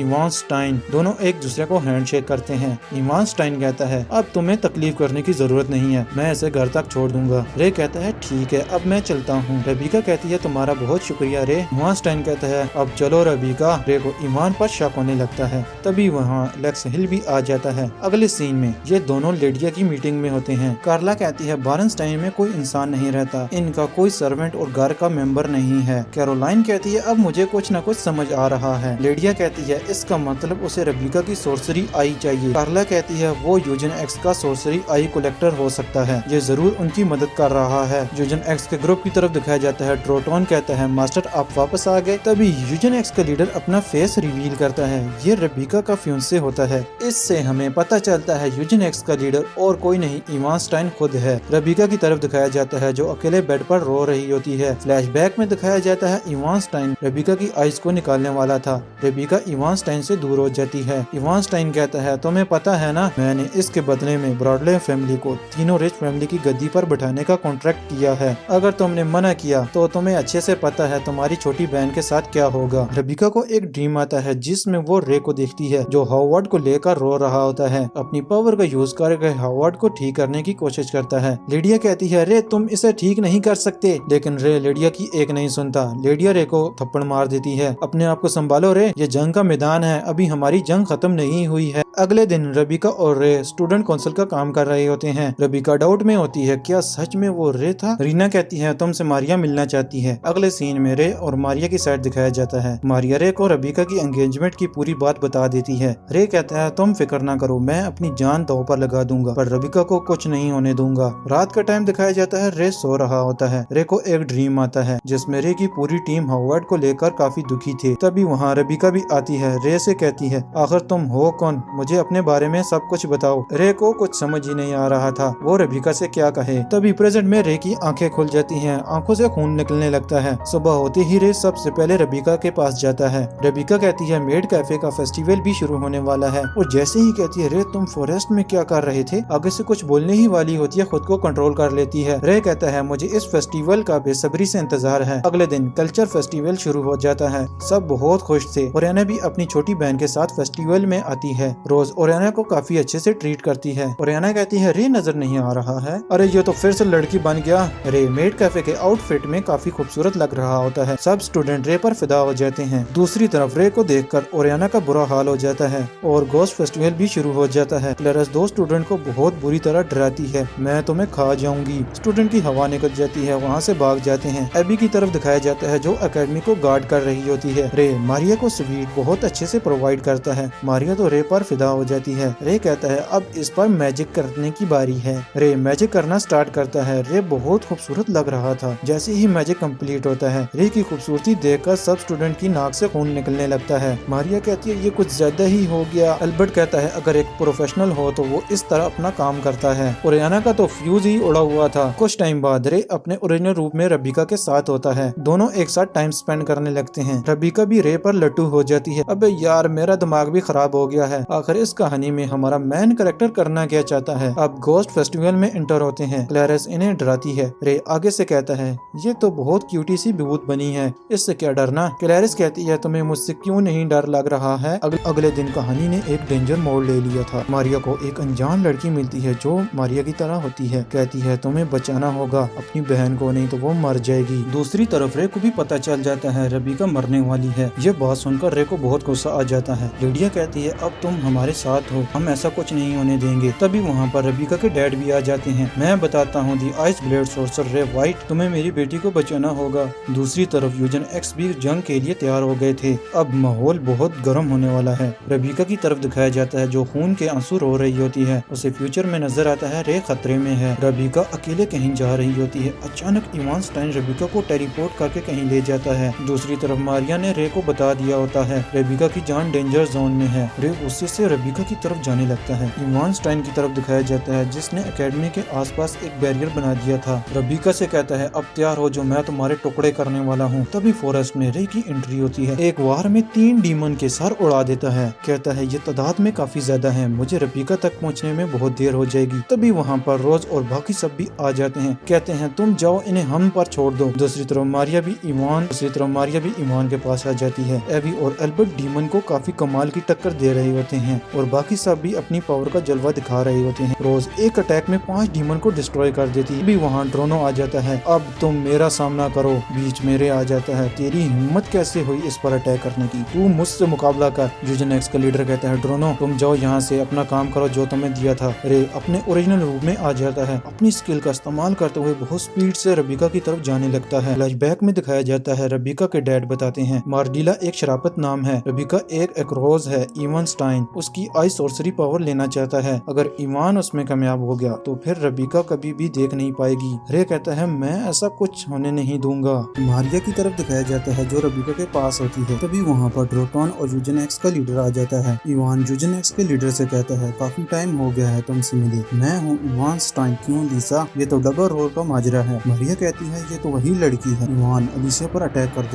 Speaker 2: इवानस्टाइन। दोनों एक दूसरे को हैंडशेक करते हैं। इवानस्टाइन कहता है अब तुम्हें तकलीफ करने की जरूरत नहीं है, मैं इसे घर तक छोड़ दूंगा। रे कहता है ठीक है अब मैं चलता हूँ। रबीका कहती है तुम्हारा बहुत शुक्रिया रे। इवानस्टाइन कहता है अब चलो रबीका। रे को ईमान पर शक होने लगता है। तभी वहाँ लेक्स हिल भी आ जाता है। अगले सीन में ये दोनों लेडिया की मीटिंग में होते हैं। कार्ला कहती है बारनस्टाइन में कोई इंसान नहीं रहता, इनका कोई सर्वेंट और घर का मेंबर नहीं है। कैरोलाइन कहती है अब मुझे कुछ न कुछ समझ आ रहा है। लेडिया कहती है इसका मतलब उसे रबीका की सोर्सरी आई चाहिए। कार्ला कहती है वो यूजन एक्स का सोर्सरी आई कलेक्टर हो सकता है, ये जरूर उनकी मदद कर रहा है। यूजन एक्स के ग्रुप की तरफ दिखाया जाता है। ट्रोटोन कहता है मास्टर आप वापस आ गए। तभी यूजन एक्स का लीडर अपना फेस रिवील करता है। ये रबीका का फ्यूंसे होता है। इससे हमें पता चलता है यूजन एक्स का लीडर और कोई नहीं इवानस्टाइन खुद है। रबीका की तरफ दिखाया जाता है जो अकेले बेड पर रो रही होती है। फ्लैशबैक में दिखाया जाता है इवानस्टाइन रबीका की आइज को निकालने वाला था। रबीका इवानस्टाइन से दूर हो जाती है। इवानस्टाइन कहता है तुम्हें पता है ना मैंने इसके बदले में ब्रॉडले फैमिली को तीनों रिच फैमिली की गद्दी पर बैठाने का कॉन्ट्रैक्ट किया है। अगर तुमने मना किया तो तुम्हें अच्छे से पता है तुम्हारी छोटी बहन के साथ क्या होगा। रबीका को एक ड्रीम आता है जिसमें वो रे को देखती है जो हॉवर्ड को लेकर रो रहा होता है। अपनी पावर का यूज करके हॉवर्ड को ठीक करने की कोशिश करता है। लेडिया कहती है रे तुम इसे ठीक नहीं कर सकते, लेकिन रे लेडिया की एक नहीं सुनता। लेडिया रे को थप्पड़ मार देती है। अपने आप को संभालो रे, ये जंग का मैदान है, अभी हमारी जंग खत्म नहीं हुई है। अगले दिन रबीका और रे स्टूडेंट काउंसिल का काम कर रहे होते हैं। रबीका डाउट में होती है क्या सच में वो रे था। रीना कहती है तुमसे मारिया मिलना चाहती है। अगले सीन में रे और मारिया की साइड दिखाया जाता है। मारिया रे को रबीका की एंगेजमेंट की पूरी बात बता देती है। रे कहता है तुम फिक्र ना करो, मैं अपनी जान दांव पर लगा दूंगा, पर रबीका को कुछ नहीं होने दूंगा। रात का टाइम दिखाया जाता है। रे सो रहा होता है। रे को एक ड्रीम आता है जिसमें रे की पूरी टीम हॉवर्ड को लेकर काफी दुखी थे। तभी वहाँ रबीका भी आती है। रे से कहती है आखिर तुम हो कौन, मुझे अपने बारे में सब कुछ बताओ। रे को कुछ समझ ही नहीं आ रहा था वो रबीका से क्या कहे। तभी प्रेजेंट में रे की आंखें खुल जाती हैं, आंखों से खून निकलने लगता है। सुबह होते ही रे सबसे पहले रबीका के पास जाता है। रबीका कहती है मेड कैफे का फेस्टिवल भी शुरू होने वाला है और जैसे ही कहती है रे तुम फॉरेस्ट में क्या कर रहे थे, आगे से कुछ बोलने ही वाली होती है, खुद को कंट्रोल कर लेती है। रे कहता है मुझे इस फेस्टिवल का बेसब्री से इंतजार है। अगले दिन कल्चर फेस्टिवल शुरू हो जाता है। सब बहुत खुश थे। ओरियाना भी अपनी छोटी बहन के साथ फेस्टिवल में आती है। रोज ओरियाना को काफी अच्छे से ट्रीट करती है। ओरियाना कहती है रे नजर नहीं आ रहा है। अरे ये तो फिर से लड़की बन गया। रे मेड कैफे के आउटफिट में काफी खूबसूरत लग रहा होता है। सब स्टूडेंट रे पर फिदा हो जाते हैं। दूसरी तरफ रे को देखकर ओरियाना का बुरा हाल हो जाता है और गोस्ट फेस्टिवल भी शुरू हो जाता है। क्लैरिस दो स्टूडेंट को बहुत बुरी तरह डराती है, मैं तुम्हें खा जाऊंगी। स्टूडेंट की हवा निकल जाती है, वहाँ से भाग जाते हैं। एबी की तरफ दिखाया जाता है जो एकेडमी को गार्ड कर रही होती है। रे मारिया को स्वीट बहुत अच्छे से प्रोवाइड करता है। मारिया तो रे पर फिदा हो जाती है। रे कहता है अब इस पर मैजिक करने की बारी है। रे मैजिक करना स्टार्ट करता है। रे बहुत खूबसूरत लग रहा था। जैसे ही मैजिक कंप्लीट होता है रे की खूबसूरती देखकर सब स्टूडेंट की नाक से खून निकलने लगता है। मारिया कहती है ये कुछ ज्यादा ही हो गया। अल्बर्ट कहता है अगर एक प्रोफेशनल हो तो वो इस तरह अपना काम करता है। ओरियाना का तो फ्यूज ही उड़ा हुआ हुआ था। कुछ टाइम बाद रे अपने ओरिजिनल रूप में रबीका के साथ होता है। दोनों एक साथ टाइम स्पेंड करने लगते हैं। रबीका भी रे पर लट्टू हो जाती है। अबे यार, मेरा दिमाग भी खराब हो गया है। आखिर इस कहानी में हमारा मेन कैरेक्टर करना क्या चाहता है। अब गोस्ट फेस्टिवल में इंटर होते हैं। क्लैरिस इन्हें डराती है। रे आगे से कहता है, ये तो बहुत क्यूटी सी विभूत बनी है, इससे क्या डरना। क्लैरिस कहती है, तुम्हें मुझसे क्यों नहीं डर लग रहा है। अगले दिन कहानी ने एक डेंजर मोड़ ले लिया था। मारिया को एक अनजान लड़की मिलती है जो मारिया की तरह होती है। कहती है, तुम्हें बचाना होगा अपनी बहन को, नहीं तो वो मर जाएगी। दूसरी तरफ रे को भी पता चल जाता है रबीका मरने वाली है। ये बात सुनकर रे को बहुत गुस्सा आ जाता है। लिडिया कहती है, अब तुम हमारे साथ हो, हम ऐसा कुछ नहीं होने देंगे। तभी वहाँ पर रबीका के डैड भी आ जाते हैं। मैं बताता हूँ दी आइस ब्लेड सोर्सर रे वाइट, तुम्हें मेरी बेटी को बचाना होगा। दूसरी तरफ यूजन एक्स भी जंग के लिए तैयार हो गए थे। अब माहौल बहुत गर्म होने वाला है। रबीका की तरफ दिखाया जाता है जो खून के आंसू रो रही होती है। उसे फ्यूचर में नजर आता है रे खतरे में है। रबीका अकेले कहीं जा रही होती है। अचानक इवान स्टाइन रबीका को टेलीपोर्ट करके कहीं ले जाता है। दूसरी तरफ मारिया ने रे को बता दिया होता है रबीका की जान डेंजर जोन में है। रे गुस्से से रबीका की तरफ जाने लगता है। इवान स्टाइन की तरफ दिखाया जाता है जिसने एकेडमी के आसपास एक बैरियर बना दिया था। रबीका से कहता है, अब तैयार हो जो मैं तुम्हारे टुकड़े करने वाला हूँ। तभी फॉरेस्ट में रे की एंट्री होती है। एक वार में 3 डीमन के सर उड़ा देता है। कहता है, ये तादाद में काफी ज्यादा है, मुझे रबीका तक पहुँचने में बहुत देर हो जाएगी। तभी वहाँ पर रोज और बाकी सब भी आ जाते हैं। कहते हैं, तुम जाओ, इन्हें हम पर छोड़ दो। दूसरी तरफ मारिया भी ईमान के पास आ जाती है। एवी और एल्बर्ट डीमन को काफी कमाल की टक्कर दे रहे होते हैं और बाकी सब भी अपनी पावर का जलवा दिखा रहे होते हैं। रोज एक अटैक में 5 डीमन को डिस्ट्रॉय कर देती है। अभी वहाँ ड्रोनो आ जाता है। अब तुम मेरा सामना करो। बीच मेरे आ जाता है, तेरी हिम्मत कैसे हुई इस पर अटैक करने की, तू मुझसे मुकाबला कर। यूजन एक्स का लीडर कहता है, ड्रोनो तुम जाओ यहाँ से, अपना काम करो जो तुम्हें दिया था। रे अपने ओरिजिनल रूप में आ जाता है। अपनी स्किल का इस्तेमाल करते हुए बहुत स्पीड से रबीका की तरफ जाने लगता है। फ्लैशबैक में दिखाया जाता है रबीका के डैड बताते हैं मार्डिला एक शराफत नाम है। रबीका एक एक्रोज है। इवान स्टाइन उसकी आई सोर्सरी पावर लेना चाहता है। अगर इवान उसमें कामयाब हो गया तो फिर रबीका कभी भी देख नहीं पाएगी। रे कहता है, मैं ऐसा कुछ होने नहीं दूंगा। मारिया की तरफ दिखाया जाता है जो रबीका के पास होती है। तभी वहाँ पर ड्रोटॉन और यूजन एक्स का लीडर आ जाता है। इवान यूजन एक्स के लीडर से कहता है, काफी टाइम हो गया है तुमसे मिले, मैं हूँ इवान स्टाइन। क्यों लीसा, ये तो डबल रोल का माजरा है। मारिया कहती है, ये तो वही लड़की है। इवान अलीसिया पर अटैक कर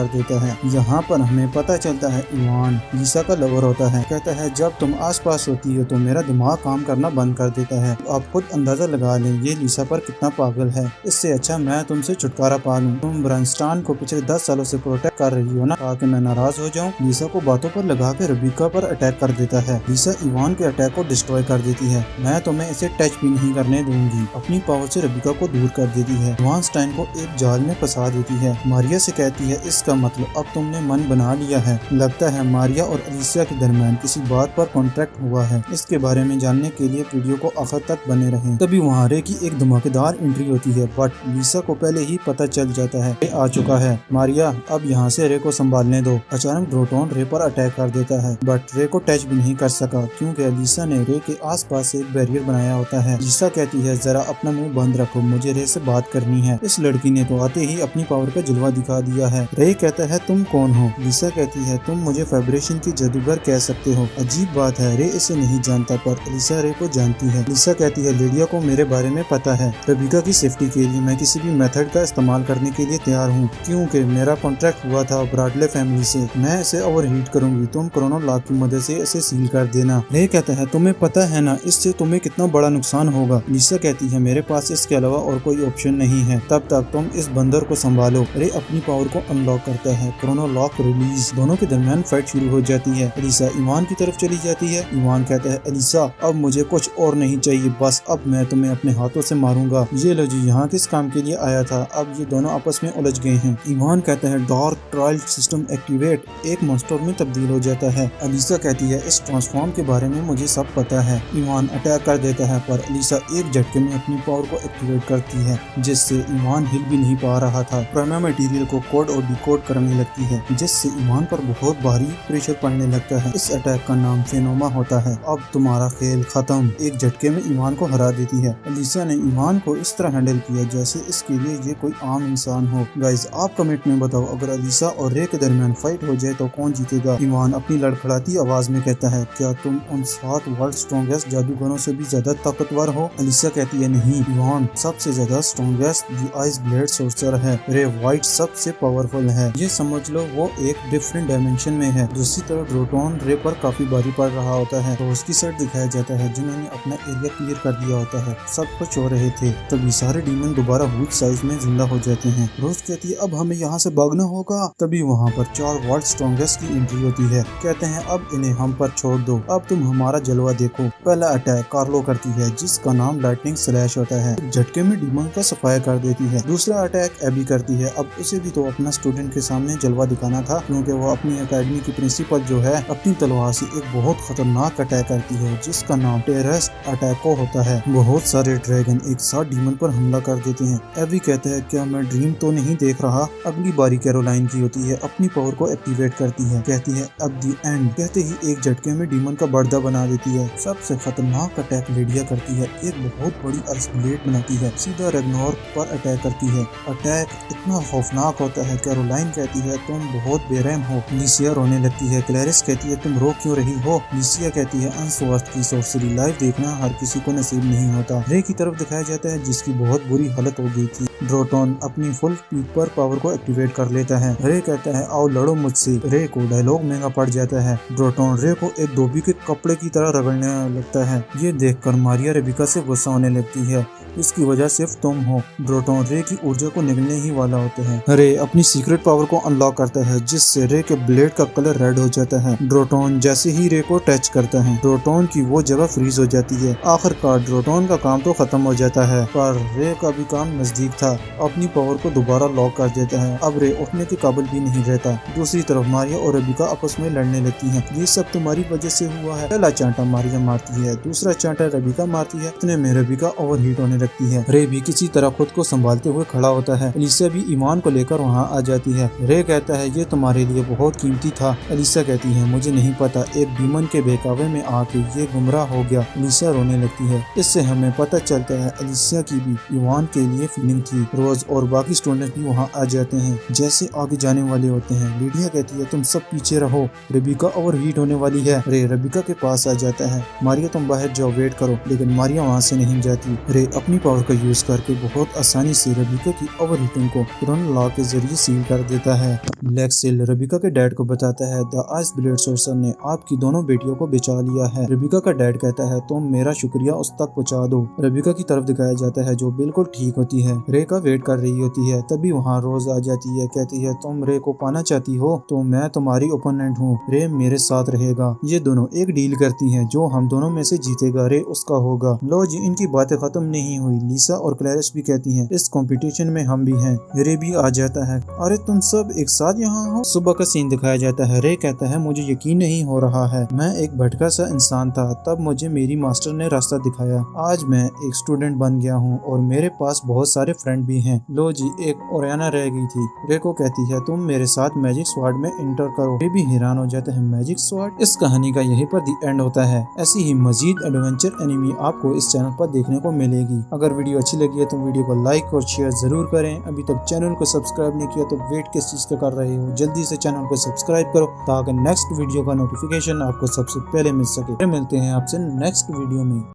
Speaker 2: देता है। यहाँ पर हमें पता चलता है इवान लीसा का लवर होता है। कहता है, जब तुम आसपास होती हो तो मेरा दिमाग काम करना बंद कर देता है। तो आप खुद अंदाजा लगा लें ये लीसा पर कितना पागल है। इससे अच्छा मैं तुमसे छुटकारा पा लूं। तुम ब्रांस्टान को पिछले 10 सालों से प्रोटेक्ट कर रही हो ना, ताकि मैं नाराज हो जाऊं। लीसा को बातों पर लगा के रबीका पर अटैक कर देता है। लीसा इवान के अटैक को डिस्ट्रॉय कर देती है। मैं तुम्हें इसे टच भी नहीं करने दूंगी। अपनी पावर से रबीका को दूर कर देती है। इवान स्टाइन को एक जाल में फंसा देती है। मारिया से कहती है, इसका मतलब अब तुमने मन बना लिया है। लगता है मारिया और अलीसिया के दरमियान किसी बात पर कॉन्ट्रैक्ट हुआ है। इसके बारे में जानने के लिए वीडियो को आखिर तक बने रहें। तभी वहाँ रे की एक धमाकेदार एंट्री होती है, बट लीसा को पहले ही पता चल जाता है रे आ चुका है। मारिया अब यहाँ से रे को संभालने दो। अचानक ड्रोटॉन रे पर अटैक कर देता है, बट रे को टच भी नहीं कर सका क्योंकि लीसा ने रे के आसपास एक बैरियर बनाया होता है। लीसा कहती है, जरा अपना मुंह बंद रखो, मुझे रे से बात करनी है। इस लड़की ने तो आते ही अपनी पावर का जलवा दिखा दिया है। रे कहता है, तुम कौन हो? लीसा कहती है, तुम मुझे फेडरेशन की जादूगर कह सकते हो। अजीब बात है, रे इसे नहीं जानता पर लीसा रे को जानती है। लीसा कहती है, लिडिया को मेरे बारे में पता है। रबीका की सेफ्टी के लिए मैं किसी भी मेथड का इस्तेमाल करने के लिए तैयार हूँ, क्योंकि मेरा कॉन्ट्रैक्ट हुआ था ब्राडले फैमिली से। मैं इसे ओवरहीट करूंगी, तुम क्रोनो लॉक की मदद से इसे सील कर देना। रे कहता है, तुम्हें पता है ना इससे तुम्हें कितना बड़ा नुकसान होगा। लीसा कहती है, मेरे पास इसके अलावा और कोई ऑप्शन नहीं है, तब तक तुम इस बंदर को संभालो। रे अपनी पावर को अनलॉक करता है। Chrono lock release. दोनों के दरमियान फाइट शुरू हो जाती है। अलीसा ईमान की तरफ चली जाती है। ईमान कहता है, अलीसा अब मुझे कुछ और नहीं चाहिए, बस अब मैं तुम्हें अपने हाथों से मारूंगा। ये लो जी, यहाँ किस काम के लिए आया था। अब ये दोनों आपस में उलझ गए हैं। ईमान कहता है, डार्क ट्रायल सिस्टम एक्टिवेट, एक मॉन्स्टर में तब्दील हो जाता है। अलीसा कहती है, इस ट्रांसफॉर्म के बारे में मुझे सब पता है। ईमान अटैक कर देता है पर अलीसा एक झटके में अपनी पावर को एक्टिवेट करती है, जिससे ईमान हिल भी नहीं पा रहा था। प्राइमरी मटेरियल को कोड और डिकोड करने लगती है, जिससे ईमान पर बहुत भारी प्रेशर पड़ने लगता है। इस अटैक का नाम फेनोमा होता है। अब तुम्हारा खेल खत्म। एक झटके में ईमान को हरा देती है। अलीसा ने ईमान को इस तरह हैंडल किया जैसे इसके लिए ये कोई आम इंसान हो। गाइस आप कमेंट में बताओ, अगर अलीसा और रे के दरमियान फाइट हो जाए तो कौन जीतेगा? ईमान अपनी लड़खड़ाती आवाज में कहता है, क्या तुम उन 7 वर्ल्ड स्ट्रॉन्गेस्ट जादूगरों से भी ज्यादा ताकतवर ताकतवर हो? एलिसा कहती है नहीं, इवान सबसे ज्यादा strongest the ice blade sorcerer है, रे व्हाइट सबसे पावरफुल है। ये समझ लो वो एक डिफरेंट डायमेंशन में है। दूसरी तरफ ड्रोटोन रे पर काफी भारी पड़ रहा होता है तो उसकी साइड दिखाया जाता है जिन्होंने अपना एरिया क्लियर कर दिया होता है, सब कुछ हो रहे थे। तभी सारे डीमन दोबारा हुज साइज में जिंदा हो जाते हैं। रोज कहती है अब हमें यहाँ से भागना होगा। तभी वहाँ पर 4 वर्ल्ड स्ट्रॉन्गेस्ट की एंट्री होती है। कहते हैं अब इन्हें हम पर छोड़ दो, अब तुम हमारा जलवा देखो। पहला अटैक कार्लो करती है जिसका नाम लाइटनिंग स्लैश होता है, झटके में डीमन का सफाया कर देती है। दूसरा अटैक एबी करती है। अब उसे भी तो अपना स्टूडेंट के सामने जलवा दिखाना था क्योंकि वो अपनी अकेडमी की प्रिंसिपल जो है अपनी तलवार से एक बहुत खतरनाक अटैक करती है जिसका नाम टेररिस्ट अटैको होता है। बहुत सारे ड्रैगन एक साथ डीमन पर हमला कर देते हैं। एबी कहता है क्या मैं ड्रीम तो नहीं देख रहा? अगली बारी कैरोलाइन की होती है, अपनी पावर को एक्टिवेट करती है। कहती है अब दी एंड। कहते ही एक झटके में डीमन का पर्दा बना देती है। सबसे खतरनाक अटैक लेडिया करती है, एक बहुत बड़ी आइस ब्लेड बनाती है, सीधा रेग्नार्क पर अटैक करती है। अटैक इतना खौफनाक होता है। कैरोलाइन कहती है तुम बहुत बेरहम हो। लिसिया रोने लगती है। क्लैरिस कहती है तुम रो क्यों रही हो? लिसिया कहती है अनसवर्थ की सॉर्सरी लाइव देखना हर किसी को नसीब नहीं होता। रे की तरफ दिखाया जाता है जिसकी बहुत बुरी हालत हो गई थी। ड्रोटोन अपनी फुल पीक पर पावर को एक्टिवेट कर लेता है। रे कहता है आओ लड़ो मुझसे। रे को डायलॉग महंगा पड़ जाता है। ड्रोटोन रे को एक धोबी के कपड़े की तरह रगड़ने लगता है। ये देखकर मारिया रेबिका से गुस्सा होने लगती है, इसकी वजह सिर्फ तुम हो। ड्रोटोन रे की ऊर्जा को निगलने ही वाला होते हैं। रे अपनी सीक्रेट पावर को अनलॉक करता है जिससे रे के ब्लेड का कलर रेड हो जाता है। ड्रोटोन जैसे ही रे को टच करता है ड्रोटोन की वो जगह फ्रीज हो जाती है। आखिरकार ड्रोटोन का काम तो खत्म हो जाता है पर रे का भी काम नजदीक था। अपनी पावर को दोबारा लॉक कर देता है। अब रे उठने के काबिल भी नहीं रहता। दूसरी तरफ मारिया और रेबिका आपस में लड़ने लगती हैं। ये सब तुम्हारी वजह से हुआ है। पहला चांटा मारिया मारती है, दूसरा चांटा रेबिका मारती है। इतने में रेबिका ओवरहीट होने लगती है। रे भी किसी तरह खुद को संभालते हुए खड़ा होता है। एलिसा भी ईमान को लेकर वहाँ आ जाती है। रे कहता है ये तुम्हारे लिए बहुत कीमती था। एलिसा कहती है मुझे नहीं पता, एक डीमन के बहकावे में आके ये गुमराह हो गया। एलिसा रोने लगती है। इससे हमें पता चलता है एलिसा की भी ईमान के लिए फीलिंग थी। रोज और बाकी स्टूडेंट भी वहाँ आ जाते हैं जैसे आगे जाने वाले होते हैं। लिडिया कहती है तुम सब पीछे रहो, रेबिका ओवरहीट होने वाली है। रे रेबिका के पास आ जाता है। मारिया तुम बाहर जाओ, वेट करो। लेकिन मारिया वहाँ से नहीं जाती। रे अपनी पावर का यूज करके बहुत आसानी से रेबिका की ओवरहीटिंग को क्रोन लॉ के जरिए सील कर देता है। लेक्सिल रेबिका के डैड को बताता है द आइस ब्लेड सोर्सर ने आपकी दोनों बेटियों को बचा लिया है। रेबिका का डैड कहता है तुम मेरा शुक्रिया उस तक पहुँचा दो। रेबिका की तरफ दिखाया जाता है जो बिल्कुल ठीक होती है। रे का वेट कर रही होती है। तभी वहाँ रोज आ जाती है। कहती है तुम रे को पाना चाहती हो तो मैं तुम्हारी ओपोनेंट हूँ, रे मेरे साथ रहेगा। ये दोनों एक डील करती हैं, जो हम दोनों में से जीतेगा रे उसका होगा। लो जी इनकी बातें खत्म नहीं हुई। लिसा और क्लैरिस भी कहती हैं इस कंपटीशन में हम भी हैं। रे भी आ जाता है। अरे तुम सब एक साथ यहाँ हो। सुबह का सीन दिखाया जाता है। रे कहता है मुझे यकीन नहीं हो रहा है, मैं एक भटका सा इंसान था, तब मुझे मेरी मास्टर ने रास्ता दिखाया। आज मैं एक स्टूडेंट बन गया हूँ और मेरे पास बहुत सारे फ्रेंड भी हैं। लो जी एक ओरियाना रह गई थी। रे को कहती है तुम मेरे साथ मैजिक स्वॉर्ड में इंटर करो। रे भी हैरान हो जाता है मैजिक स्वॉर्ड। इस कहानी का यहीं पर दी एंड होता है। ऐसी ही मजीद एडवेंचर एनिमी आपको इस चैनल पर देखने को मिलेगी। अगर वीडियो अच्छी लगी है तो वीडियो को लाइक और शेयर जरूर करें। अभी तक चैनल को सब्सक्राइब नहीं किया तो वेट किस चीज का कर रहे हो, जल्दी से चैनल को सब्सक्राइब करो ताकि नेक्स्ट वीडियो का नोटिफिकेशन आपको सबसे पहले मिल सके। मिलते हैं आपसे नेक्स्ट वीडियो में।